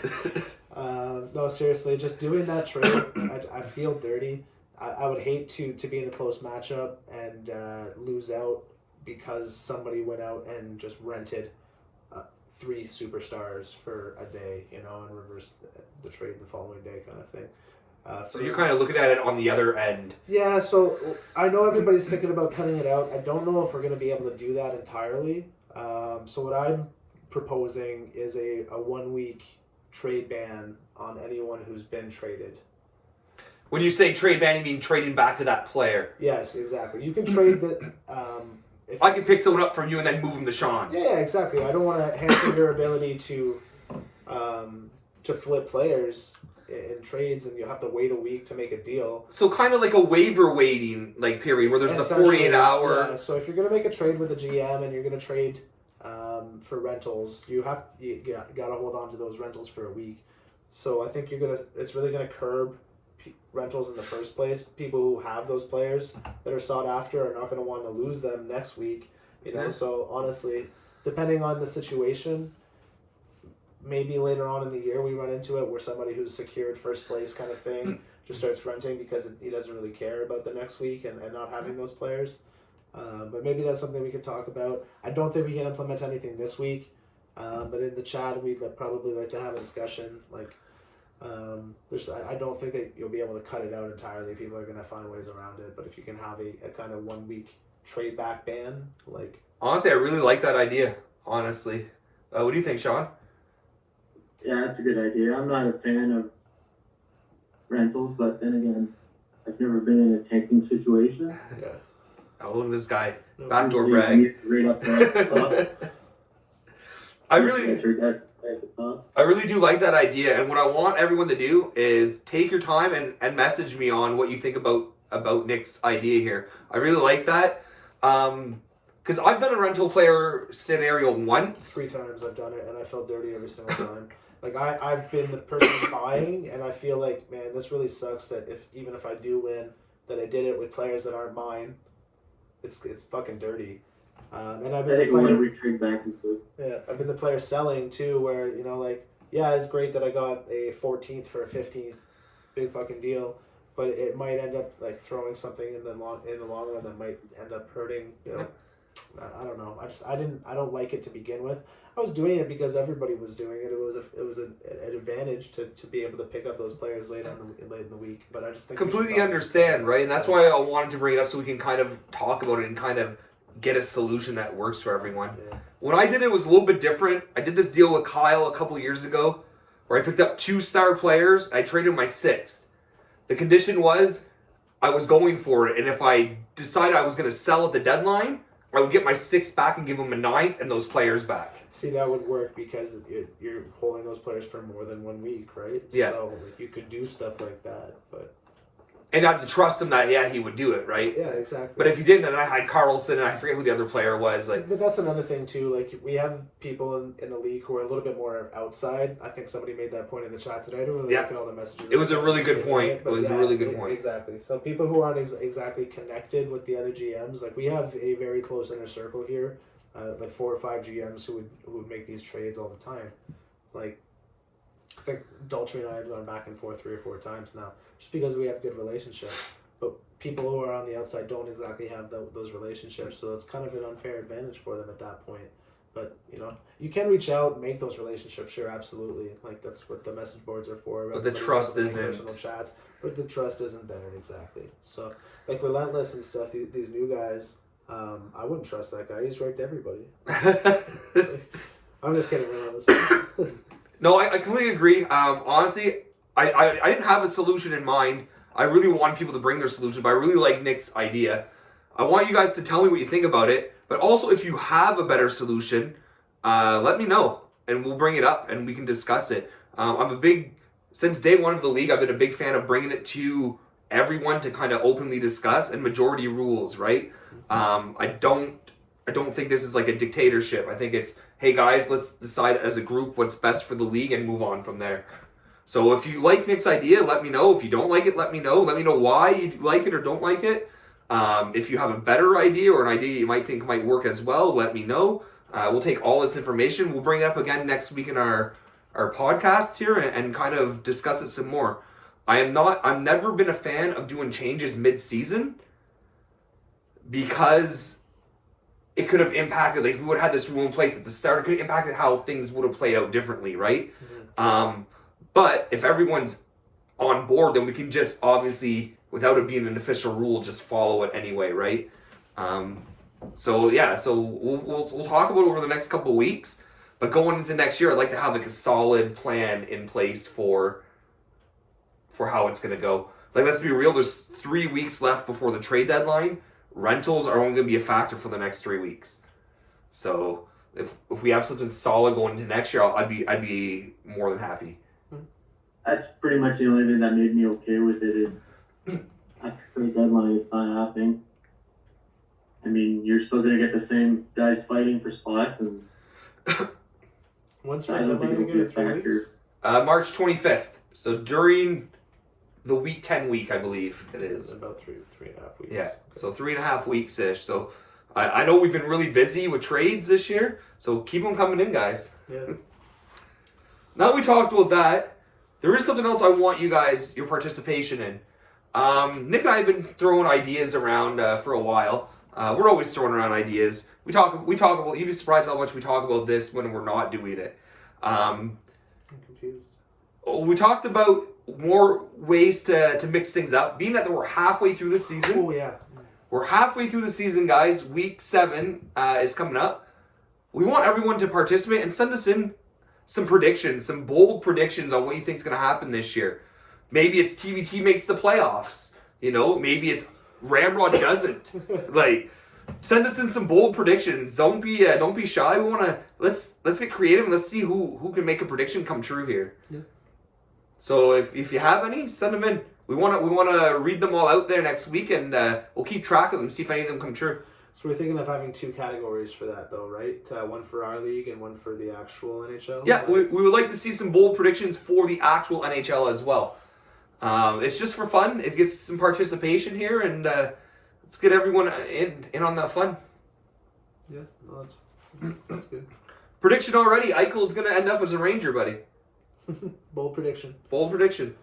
No, seriously, just doing that trade, I feel dirty. I would hate to be in a close matchup and lose out because somebody went out and just rented 3 superstars for a day, and reversed the trade the following day kind of thing. So you're kind of looking at it on the other end. Yeah, so I know everybody's thinking about cutting it out. I don't know if we're going to be able to do that entirely. So what I'm proposing is a 1-week trade ban on anyone who's been traded. When you say trade ban, you mean trading back to that player? Yes, exactly. You can trade the... if I could pick someone up from you and then move them to Sean. Yeah, exactly. I don't want to hamper your ability to flip players in trades, and you have to wait a week to make a deal. So kind of like a waiver waiting period where there's the 48-hour. Yeah, so if you're going to make a trade with a GM and you're going to trade for rentals, you got to hold on to those rentals for a week. So I think it's really going to curb rentals in the first place. People who have those players that are sought after are not going to want to lose them next week. So honestly, depending on the situation, maybe later on in the year we run into it where somebody who's secured first place kind of thing just starts renting because he doesn't really care about the next week and not having those players. But maybe that's something we can talk about. I don't think we can implement anything this week, but in the chat we'd probably like to have a discussion. I don't think that you'll be able to cut it out entirely. People are going to find ways around it. But if you can have a kind of 1-week trade back ban, honestly, I really like that idea. Honestly, what do you think, Sean? Yeah, that's a good idea. I'm not a fan of rentals, but then again, I've never been in a tanking situation. Yeah. Oh, look at this guy. Backdoor brag. Right up there. I really do like that idea, and what I want everyone to do is take your time and message me on what you think about Nick's idea here. I really like that, because I've done a rental player scenario once. 3 times I've done it, and I felt dirty every single time. I've been the person buying, and I feel like, man, this really sucks that even if I do win, that I did it with players that aren't mine. It's fucking dirty. And I've been I think every trade back is good. Yeah, I've been the player selling too, where yeah, it's great that I got a 14th for a 15th, big fucking deal, but it might end up throwing something in the long run that might end up hurting. I don't know. I don't like it to begin with. I was doing it because everybody was doing it. It was an advantage to be able to pick up those players late in the week. But I just think completely understand, right? And that's why I wanted to bring it up so we can kind of talk about it and kind of get a solution that works for everyone. Yeah. When I did it, it was a little bit different. I did this deal with Kyle a couple years ago where I picked up 2 star players. I traded my 6th. The condition was I was going for it, and if I decided I was going to sell at the deadline, I would get my 6th back and give him a 9th and those players back. See, that would work because you're holding those players for more than 1 week, right? Yeah. So like, you could do stuff like that, but... And I have to trust him that, he would do it, right? Yeah, exactly. But if you didn't, then I had Carlson, and I forget who the other player was. Like, but that's another thing, too. Like, we have people in the league who are a little bit more outside. I think somebody made that point in the chat today. I don't really look at all the messages. It was a really good point. It was a really good point. Exactly. So people who aren't exactly connected with the other GMs, like, we have a very close inner circle here. Like 4 or 5 GMs who would make these trades all the time. Like, I think Daltrey and I have gone back and forth 3 or 4 times now, just because we have good relationship. But people who are on the outside don't exactly have those relationships, so it's kind of an unfair advantage for them at that point. But, you know, you can reach out, make those relationships, sure, absolutely. Like, that's what the message boards are for. But the trust isn't. Personal chats, but the trust isn't there, exactly. So, like, Relentless and stuff, these new guys, I wouldn't trust that guy. He's raped everybody. I'm just kidding, Relentless. No, I completely agree. Honestly, I didn't have a solution in mind. I really want people to bring their solution, but I really like Nick's idea. I want you guys to tell me what you think about it, but also if you have a better solution, let me know, and we'll bring it up, and we can discuss it. Since day one of the league, I've been a big fan of bringing it to everyone to kind of openly discuss, and majority rules, right? I don't think this is like a dictatorship. I think it's, hey guys, let's decide as a group what's best for the league and move on from there. So if you like Nick's idea, let me know. If you don't like it, let me know. Let me know why you like it or don't like it. If you have a better idea or an idea you might think might work as well, let me know. We'll take all this information. We'll bring it up again next week in our podcast here and kind of discuss it some more. I've never been a fan of doing changes mid-season because it could have impacted, like if we would have had this rule in place at the start, it could have impacted how things would have played out differently, right? Mm-hmm. But if everyone's on board, then we can just obviously, without it being an official rule, just follow it anyway, right? So we'll talk about it over the next couple of weeks. But going into next year, I'd like to have like a solid plan in place for how it's going to go. Like, let's be real, there's 3 weeks left before the trade deadline. Rentals are only going to be a factor for the next 3 weeks. So if we have something solid going into next year, I'd be more than happy. That's pretty much the only thing that made me okay with it is after trade deadline, it's not happening. I mean, you're still going to get the same guys fighting for spots, and when's trade deadline again? 3 weeks? March 25th. So during the week 10 week, I believe it is. About 3.5 weeks. Yeah, okay. So 3.5 weeks-ish. So I know we've been really busy with trades this year, so keep them coming in, guys. Yeah. Now that we talked about that, there is something else I want you guys, your participation in. Nick and I have been throwing ideas around for a while. We're always throwing around ideas. We talk about, you'd be surprised how much we talk about this when we're not doing it. I'm confused. We talked about more ways to mix things up, being that we're halfway through the season. Oh, yeah. We're halfway through the season, guys. Week 7 is coming up. We want everyone to participate and send us in some predictions, some bold predictions on what you think is going to happen this year. Maybe it's TVT makes the playoffs. You know, maybe it's Ramrod doesn't. Like, send us in some bold predictions. Don't be shy. We want to let's get creative and let's see who can make a prediction come true here. Yeah. So if you have any, send them in. We want to read them all out there next week, and we'll keep track of them, see if any of them come true. So we're thinking of having 2 categories for that, though, right? One for our league and one for the actual NHL? Yeah, we would like to see some bold predictions for the actual NHL as well. It's just for fun. It gets some participation here, and let's get everyone in on that fun. Yeah, no, that's good. Prediction already, Eichel's going to end up as a Ranger, buddy. Bold prediction. Bold prediction.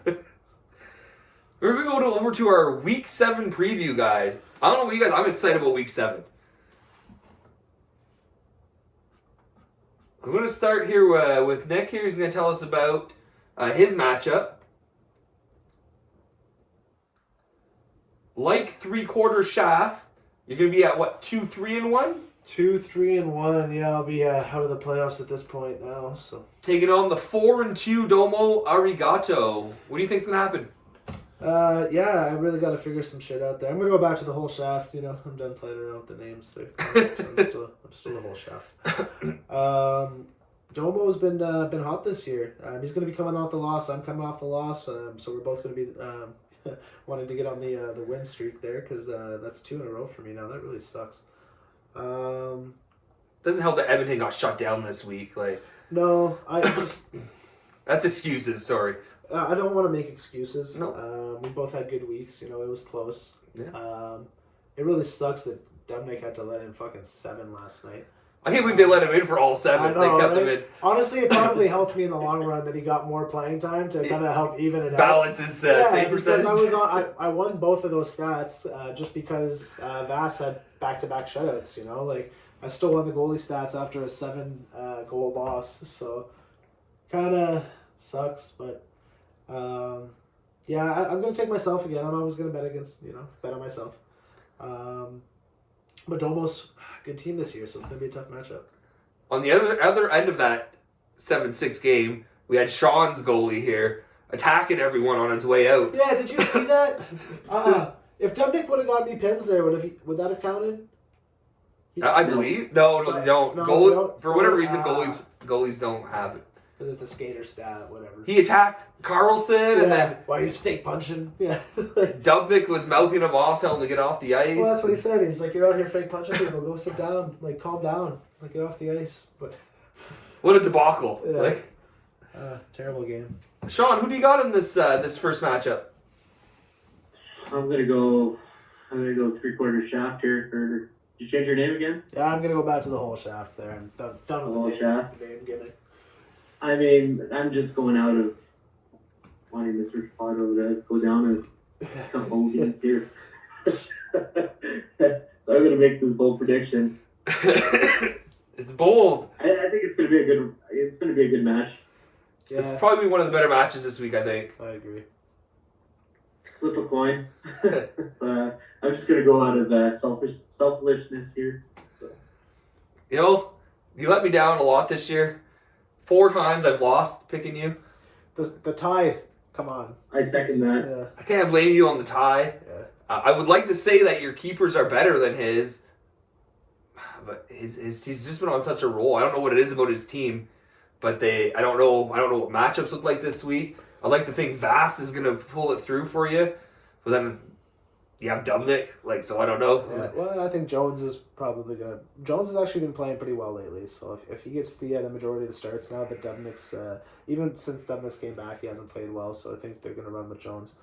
We're going to go over to our Week 7 preview, guys. I don't know about you guys. I'm excited about Week 7. I'm going to start here with Nick here. He's going to tell us about his matchup. Like 3/4 shaft, You're going to be at, what, 2-3-1? 2-3-1. Yeah, I'll be out of the playoffs at this point now. So Taking on the 4-2 Domo Arigato. What do you think's going to happen? Yeah, I really got to figure some shit out there. I'm gonna go back to the whole shaft. You know, I'm done playing around with the names there. So I'm still the whole shaft. Domo's been hot this year. He's gonna be coming off the loss. I'm coming off the loss. So we're both gonna be wanting to get on the win streak there because that's 2 in a row for me now. That really sucks. Doesn't help that Edmonton got shut down this week. Like, no, I just that's excuses. Sorry. I don't want to make excuses. No. We both had good weeks. You know, it was close. Yeah. It really sucks that Dubnik had to let in fucking 7 last night. I can't believe they let him in for all 7. I know, They kept right? him in. Honestly, it probably helped me in the long run that he got more playing time to kind of help even it out. Balance his save percentage. I won both of those stats just because Vass had back-to-back shutouts. You know, like I still won the goalie stats after a 7 goal loss. So kind of sucks, but. Yeah, I'm gonna take myself again. I'm always gonna bet on myself. But Domo's a good team this year, so it's gonna be a tough matchup. On the other end of that 7-6 game, we had Sean's goalie here attacking everyone on his way out. Yeah, did you see that? If Dubnik would have got me Pims there, would that have counted? I believe no, they don't. No, Goalie, they don't. for whatever reason, goalies don't have it. Because it's a skater stat, whatever. He attacked Carlson, and then he was fake punching. Yeah. Dubnik was mouthing him off, telling him to get off the ice. Well, that's what he said. He's like, "You're out here fake punching people. Go sit down. Like, calm down. Like, get off the ice." But what a debacle! Yeah. Like, terrible game. Sean, who do you got in this first matchup? I'm gonna go 3/4 shaft here. Or did you change your name again? Yeah, I'm gonna go back to the whole shaft there. I'm done with the whole shaft. Name gimmick. I mean, I'm just going out of wanting Mr. Spotto to go down a couple games here. So I'm gonna make this bold prediction. It's bold. I think it's gonna be a good match. Yeah, It's probably one of the better matches this week, I think. I agree. Flip a coin. I'm just gonna go out of selfishness here. So. You know, you let me down a lot this year. 4 times I've lost picking you. The tie, come on. I second that. Yeah. I can't blame you on the tie. Yeah. I would like to say that your keepers are better than his, but he's just been on such a roll. I don't know what it is about his team, but I don't know what matchups look like this week. I'd like to think Vass is gonna pull it through for you, but then you have Dubnik, so I don't know. Yeah, well, I think Jones is probably gonna. Jones has actually been playing pretty well lately. So if he gets the majority of the starts now that Dubnik's even since Dubnik's came back, he hasn't played well. So I think they're gonna run with Jones.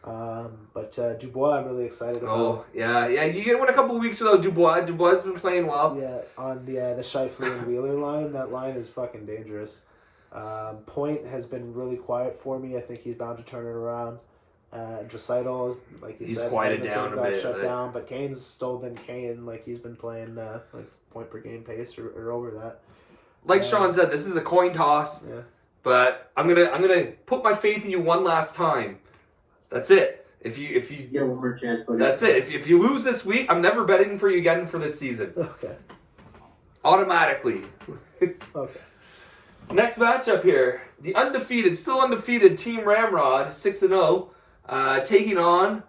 But Dubois, I'm really excited about. Oh yeah. You went a couple of weeks without Dubois. Dubois has been playing well. Yeah, on the Scheifele and Wheeler line, that line is fucking dangerous. Point has been really quiet for me. I think he's bound to turn it around. Draisaitl, like you he's said, quieted down a bit. Shut down, but Kane's still been Kane. Like he's been playing point per game pace or over that. Like Sean said, this is a coin toss. Yeah. But I'm gonna put my faith in you one last time. That's it. If you Yeah, one more chance. Buddy. That's it. If you lose this week, I'm never betting for you again for this season. Okay. Automatically. Okay. Next matchup here. The still undefeated Team Ramrod, 6-0, taking on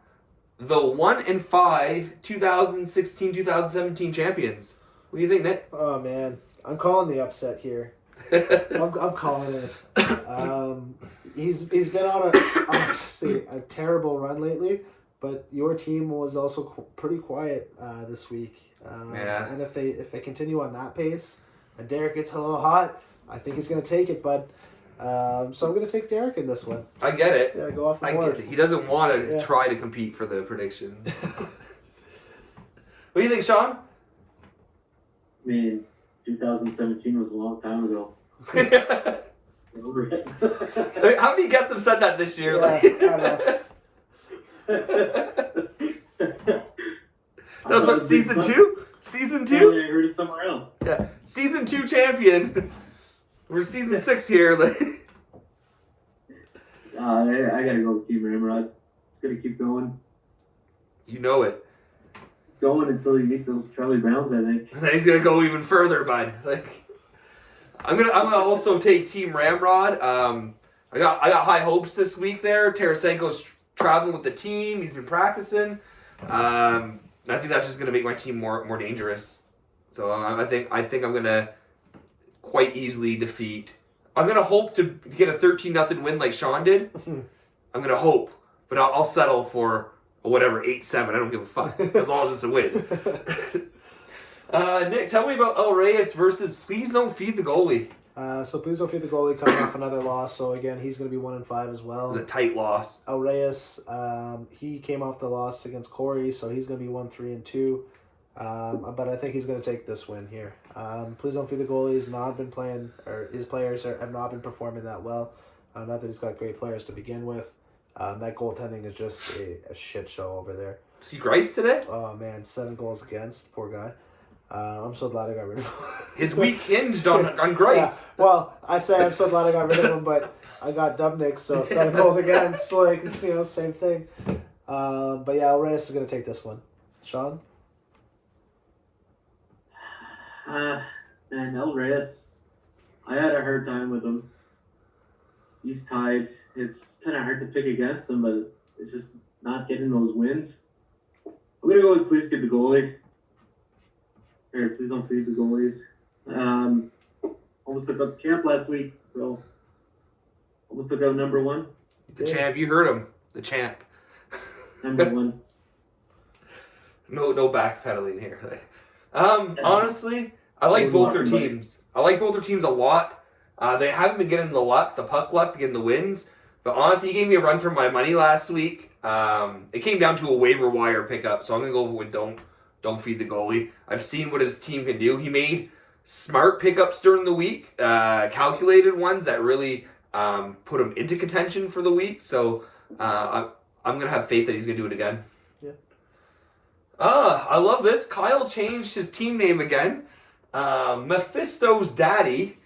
the 1-5 2016-2017 champions. What do you think, Nick? Oh man, I'm calling the upset here. I'm calling it. He's been on a terrible run lately, but your team was also pretty quiet this week. Yeah. And if they continue on that pace, and Derek gets a little hot, I think he's going to take it. But so I'm going to take Derek in this one. I get it. Yeah, go off the I board. get it. He doesn't want to try to compete for the predictions. What do you think, Sean? I mean, 2017 was a long time ago. Over it. How many guests have said that this year? Yeah, That was what, season 2? Season 2? I heard it somewhere else. Yeah. Season 2 champion. We're season 6 here. I gotta go with Team Ramrod. It's gonna keep going. You know it. going until you meet those Charlie Browns, I think. And then he's gonna go even further, bud. Like, I'm gonna also take Team Ramrod. I got high hopes this week there. Tarasenko's traveling with the team. He's been practicing. And I think that's just gonna make my team more dangerous. So I think I'm gonna quite easily defeat. I'm gonna hope to get a 13-0 win like Sean did. I'm gonna hope, but I'll settle for whatever 8-7. I don't give a fuck as long as it's a win. Nick, tell me about El Reyes versus Please Don't Feed the Goalie. So Please Don't Feed the Goalie coming off another loss. So again, he's going to be 1-5 as well. It was a tight loss. El Reyes, he came off the loss against Corey, so he's going to be 1-3-2. But I think he's going to take this win here. Please Don't Feed the Goalie has not been playing, or his players have not been performing that well. Not that he's got great players to begin with. That goaltending is just a shit show over there. See Grice today? Oh man, 7 goals against, poor guy. I'm so glad I got rid of him. His week hinged on Grice. Yeah. Well, I say I'm so glad I got rid of him, but I got Dubnik, so 7 goals against, like, same thing. But yeah, El Reyes is going to take this one. Sean? Man, El Reyes, I had a hard time with him. He's tied. It's kind of hard to pick against him, but it's just not getting those wins. I'm going to go with Please Get the Goalie. Or Please Don't Feed the Goalies. Almost took out the champ last week, so almost took out number 1. The champ, you heard him. The champ. Number 1. No backpedaling here. Honestly, I like both their teams. I like both their teams a lot. They haven't been getting the puck luck to get in the wins. But honestly, he gave me a run for my money last week. It came down to a waiver wire pickup, so I'm gonna go with Don't Feed the Goalie. I've seen what his team can do. He made smart pickups during the week, calculated ones that really put him into contention for the week. So I'm gonna have faith that he's gonna do it again. Yeah. I love this. Kyle changed his team name again. Mephisto's daddy,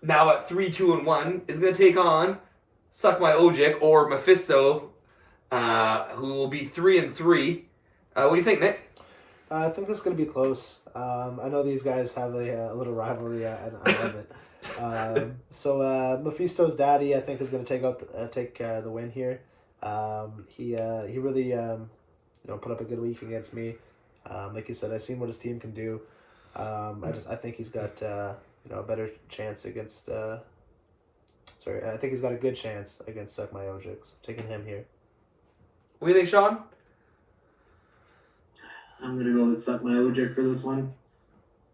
now at 3-2-1, is gonna take on Suck My Ojic or Mephisto, who will be 3-3. What do you think, Nick? I think this is going to be close. I know these guys have a little rivalry, and I love it. So Mephisto's daddy, I think, is going to take the win here. He really put up a good week against me. Like you said, I've seen what his team can do. I think he's got a better chance against. I think he's got a good chance against Suck My Ojic. So taking him here. What do you think, Sean? I'm going to go with Suck My Ojic for this one.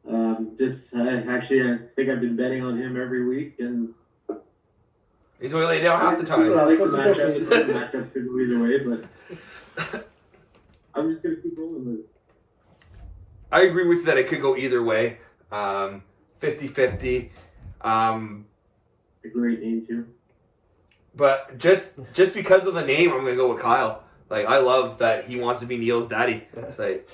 I think I've been betting on him every week, and he's only laid down half the time. I like the matchup. The matchup could go either way, but I'm just going to keep rolling with it. I agree with you that it could go either way. 50-50. A great name, too. But just because of the name, I'm going to go with Kyle. Like, I love that he wants to be Neil's daddy. Like,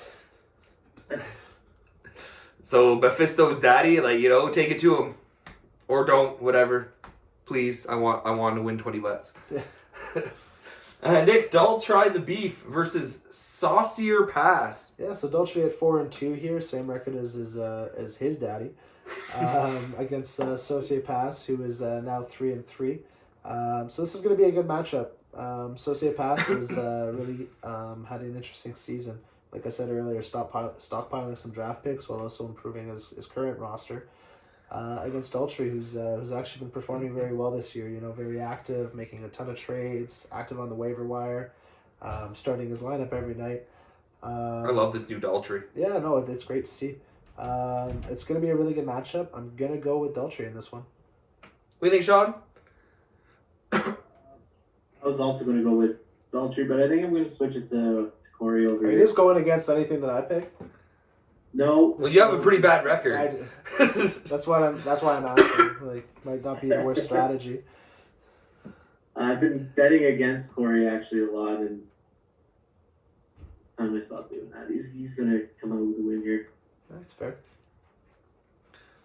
so Mephisto's daddy, take it to him, or don't, whatever. Please, I want to win $20. Nick, Daltry the Beef versus Saucier Pass. Yeah, so Daltry at 4-2 here, same record as his daddy, against Saucier Pass, who is now 3-3. So this is going to be a good matchup. Saucier Pass has really had an interesting season. Like I said earlier, stockpiling some draft picks while also improving his current roster. Against Daltry, who's actually been performing very well this year. Very active, making a ton of trades, active on the waiver wire, starting his lineup every night. I love this new Daltry. Yeah, no, it's great to see. It's going to be a really good matchup. I'm going to go with Daltry in this one. What do you think, Sean? I was also going to go with Daltry, but I think I'm going to switch it to Corey over Are you here. just going against anything that I pick? No. Well, you have a pretty bad record. That's why I'm asking. Might not be the worst strategy. I've been betting against Corey actually a lot, and it's time to stop doing that. He's going to come out with a win here. That's fair.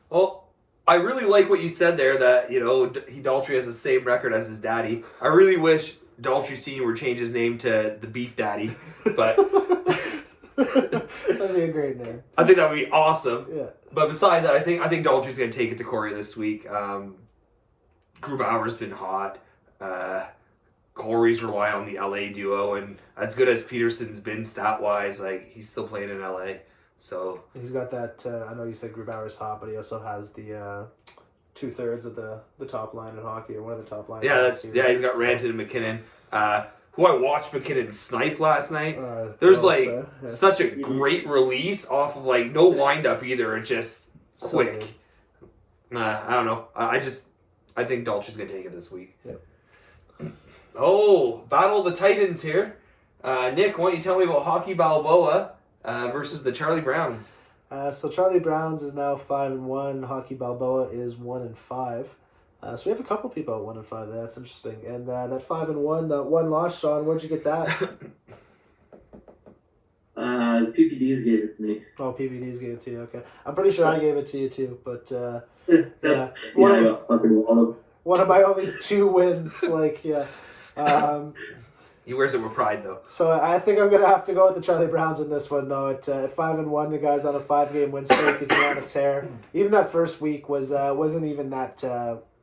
Well, I really like what you said there, that, Daltry has the same record as his daddy. I really wish Daltry Sr. would change his name to the Beef Daddy, but That'd be a great name. I think that would be awesome. Yeah. But besides that, I think Daltrey's going to take it to Corey this week. Grubauer's been hot. Corey's relying on the LA duo, and as good as Peterson's been stat-wise, like, he's still playing in LA. So he's got that. I know you said Grubauer's hot, but he also has the 2/3 of the top line in hockey, or one of the top lines. Yeah, he's got Rantanen and McKinnon. Who I watched McKinnon snipe last night. There's such a great release off of no wind up either. It's just quick. I don't know. I think Daltrey's gonna take it this week. Yep. Oh, Battle of the Titans here. Nick, why don't you tell me about Hockey Balboa versus the Charlie Browns? So Charlie Browns is now 5-1. Hockey Balboa is 1-5. So we have a couple people at 1-5. That's interesting. And that 5-1, that one loss, Sean. Where'd you get that? PPDs gave it to me. Oh, PPDs gave it to you. Okay, I'm pretty sure I gave it to you too. But I got fucking walloped. One of my only 2 wins. He wears it with pride, though. So I think I'm gonna have to go with the Charlie Browns in this one, though. At 5-1, the guy's on a 5-game win streak. He's been on a tear. Even that first week wasn't even that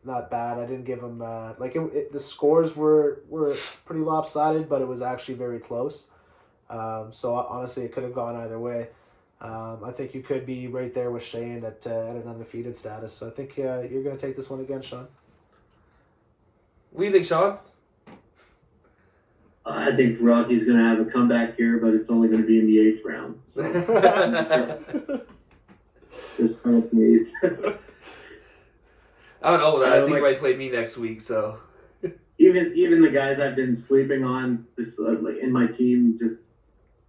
not bad. I didn't give him the scores were pretty lopsided, but it was actually very close. So honestly, it could have gone either way. I think you could be right there with Shane at an undefeated status. So I think you're gonna take this one again, Sean. What do you think, Sean? I think Rocky's going to have a comeback here, but it's only going to be in the 8th round. So. Just start with the 8th. I don't know. I think he might play me next week. So even the guys I've been sleeping on this in my team, just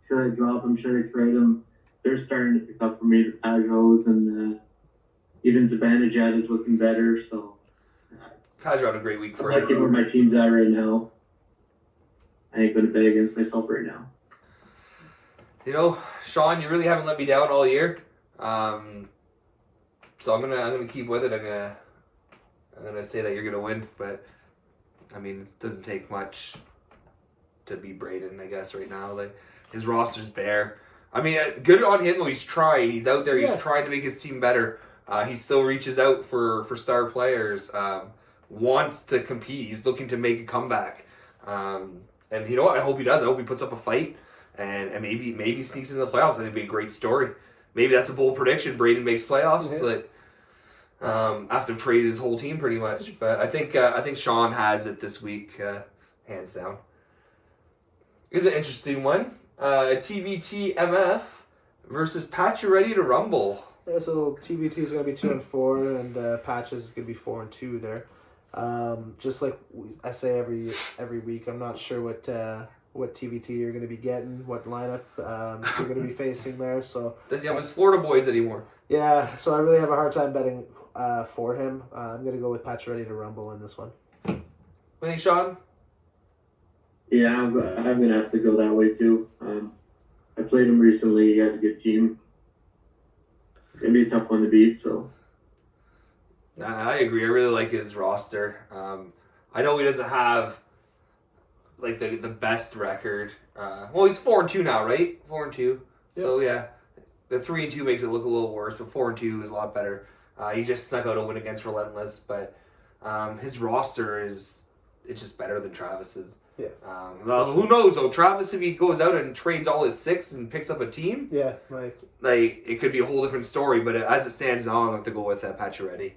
should I drop them? Should I trade them? They're starting to pick up for me. The Pajos and even Zibanejad is looking better. So Pajo had a great week for him. I like where my team's at right now. I ain't going to bet against myself right now. Sean, you really haven't let me down all year. So I'm gonna keep with it. I'm gonna say that you're gonna win, but I mean it doesn't take much to beat Braden, I guess, right now. His roster's bare. I mean, good on him though. He's trying. He's out there. He's trying to make his team better. He still reaches out for star players. Wants to compete. He's looking to make a comeback. And you know what? I hope he does. I hope he puts up a fight and maybe sneaks into the playoffs. I think it'd be a great story. Maybe that's a bold prediction. Braden makes playoffs. After trade his whole team pretty much. But I think Sean has it this week, hands down. It's an interesting one. TVT-MF versus Patch. You ready to rumble? Yeah, so TVT is going to be 2-4, and Patch is going to be 4-2 there. Just like I say every week, I'm not sure what TVT you're going to be getting, what lineup you're going to be facing there. So does he have his Florida boys anymore? Yeah, so I really have a hard time betting for him. I'm going to go with Patch Ready to Rumble in this one. What do you think, Sean? Yeah, I'm going to have to go that way too. I played him recently. He has a good team. It's going to be a tough one to beat, so. I agree. I really like his roster. I know he doesn't have the best record. Well, he's 4-2 now, right? 4-2. Yep. So yeah, the 3-2 makes it look a little worse, but 4-2 is a lot better. He just snuck out a win against Relentless, but his roster it's just better than Travis's. Yeah. Who knows though? Travis, if he goes out and trades all his 6 and picks up a team, yeah, it could be a whole different story. But as it stands now, I'm going to have to go with Pacioretty.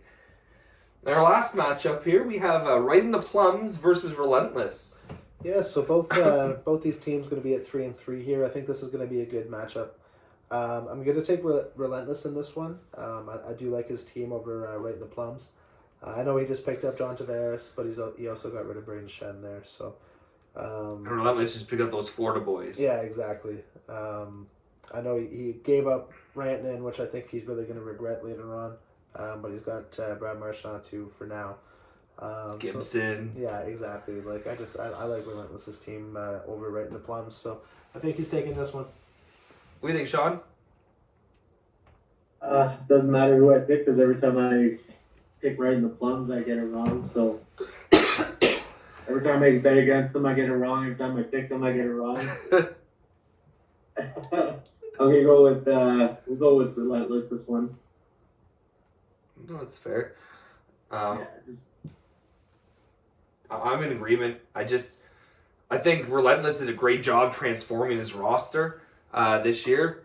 Our last matchup here, we have Right in the Plums versus Relentless. Yeah, so both these teams going to be at 3-3 here. I think this is going to be a good matchup. I'm going to take Relentless in this one. I do like his team over Right in the Plums. I know he just picked up John Tavares, but he also got rid of Braden Shen there. So Relentless just picked up those Florida boys. Yeah, exactly. I know he gave up Rantanen, which I think he's really going to regret later on. But he's got Brad Marchand too for now. Gibson. So, yeah, exactly. I like Relentless's team over Right in the Plums, so I think he's taking this one. What do you think, Sean? Doesn't matter who I pick because every time I pick Right in the Plums, I get it wrong. So every time I bet against them, I get it wrong. Every time I pick them, I get it wrong. I'm gonna go with we'll go with Relentless this one. No, that's fair. Yeah, I'm in agreement. I think Relentless did a great job transforming his roster this year.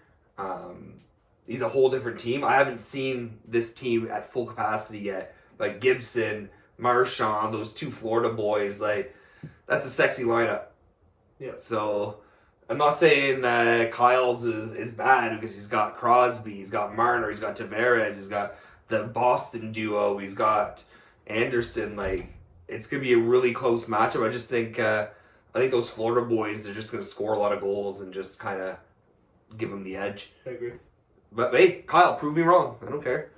He's a whole different team. I haven't seen this team at full capacity yet. Like Gibson, Marchand, those two Florida boys, like that's a sexy lineup. Yeah. So I'm not saying Kyle's is bad because he's got Crosby, he's got Marner, he's got Tavares, he's got the Boston duo, he's got Anderson. Like it's gonna be a really close matchup. I just think I think those Florida boys, they're just gonna score a lot of goals and just kind of give them the edge. I agree. But hey, Kyle, prove me wrong. I don't care.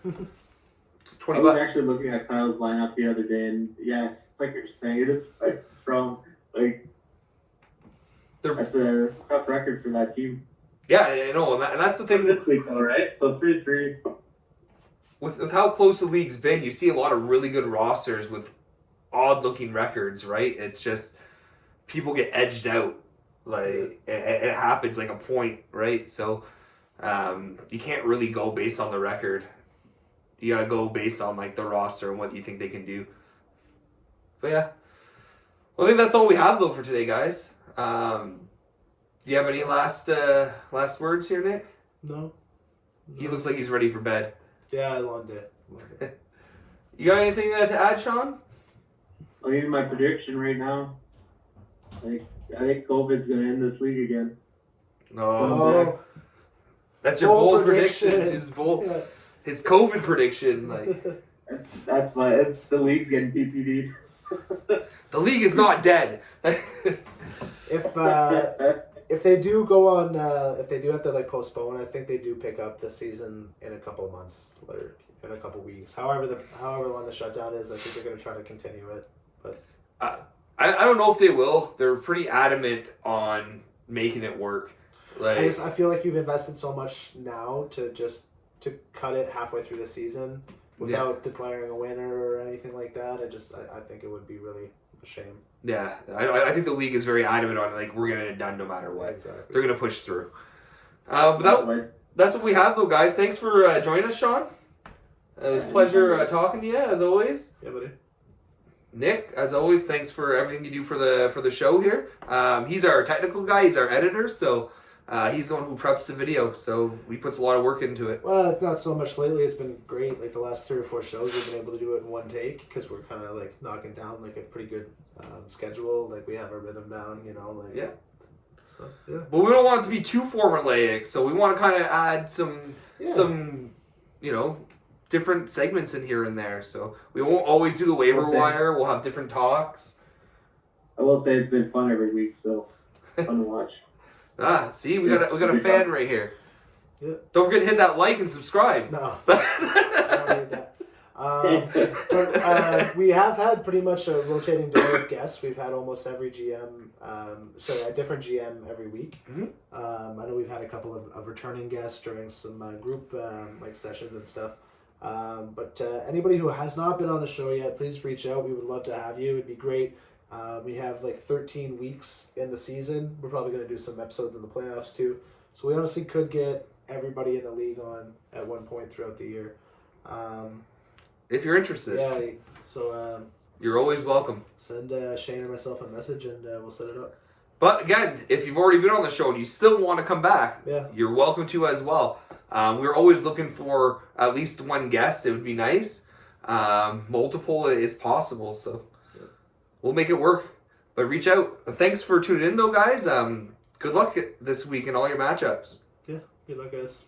Just $20. I was actually looking at Kyle's lineup the other day, and yeah, it's like you're saying, it is like strong. Like that's a tough record for that team. Yeah, I know, and that's the thing this week, all right. So 3-3. With how close the league's been, you see a lot of really good rosters with odd-looking records, right? It's just people get edged out. Like it happens like a point, right? So you can't really go based on the record. You gotta go based on like the roster and what you think they can do. But yeah, well, I think that's all we have though for today, guys. Do you have any last words here, Nick? No. He looks like he's ready for bed. Yeah, long day. You got anything to add, Sean? I'll give you my prediction right now. Like I think COVID's gonna end this league again. No. That's your bold prediction. His bold. Yeah. His COVID prediction, like that's my the league's getting PPD'd. The league is not dead. If they do go on, if they do have to like postpone, I think they do pick up the season in a couple of months or in a couple of weeks. However long the shutdown is, I think they're going to try to continue it. But I don't know if they will. They're pretty adamant on making it work. Like I feel like you've invested so much now to cut it halfway through the season without declaring a winner or anything like that. I think it would be really a shame. Yeah, I think the league is very adamant on like we're gonna get it done no matter what. Exactly. They're gonna push through. But that's what we have though, guys. Thanks for joining us, Sean. It was a pleasure talking to you as always. Yeah, buddy. Nick, as always, thanks for everything you do for the show here. He's our technical guy. He's our editor, so he's the one who preps the video. So he puts a lot of work into it. Well, not so much lately. It's been great. Like the last 3 or 4 shows, we've been able to do it in one take because we're kind of like knocking down like a pretty good schedule. Like we have our rhythm down, you know. Like yeah. So yeah. But we don't want it to be too formulaic, so we want to kind of add some different segments in here and there. So we won't always do the waiver wire. We'll have different talks. I will say it's been fun every week, so fun to watch. See, we got a fan right here. Yeah. Don't forget to hit that like and subscribe. No. I don't need that. But we have had pretty much a rotating door of guests. We've had almost every GM, a different GM every week. Mm-hmm. I know we've had a couple of returning guests during some group like sessions and stuff. But anybody who has not been on the show yet, please reach out. We would love to have you. It'd be great. We have like 13 weeks in the season. We're probably going to do some episodes in the playoffs too. So we honestly could get everybody in the league on at one point throughout the year. If you're interested. Yeah. So you're always welcome. Send Shane or myself a message and we'll set it up. But again, if you've already been on the show and you still want to come back, you're welcome to as well. We're always looking for at least one guest. It would be nice. Multiple is possible, so we'll make it work. But reach out. Thanks for tuning in, though, guys. Good luck this week in all your matchups. Yeah, good luck, guys.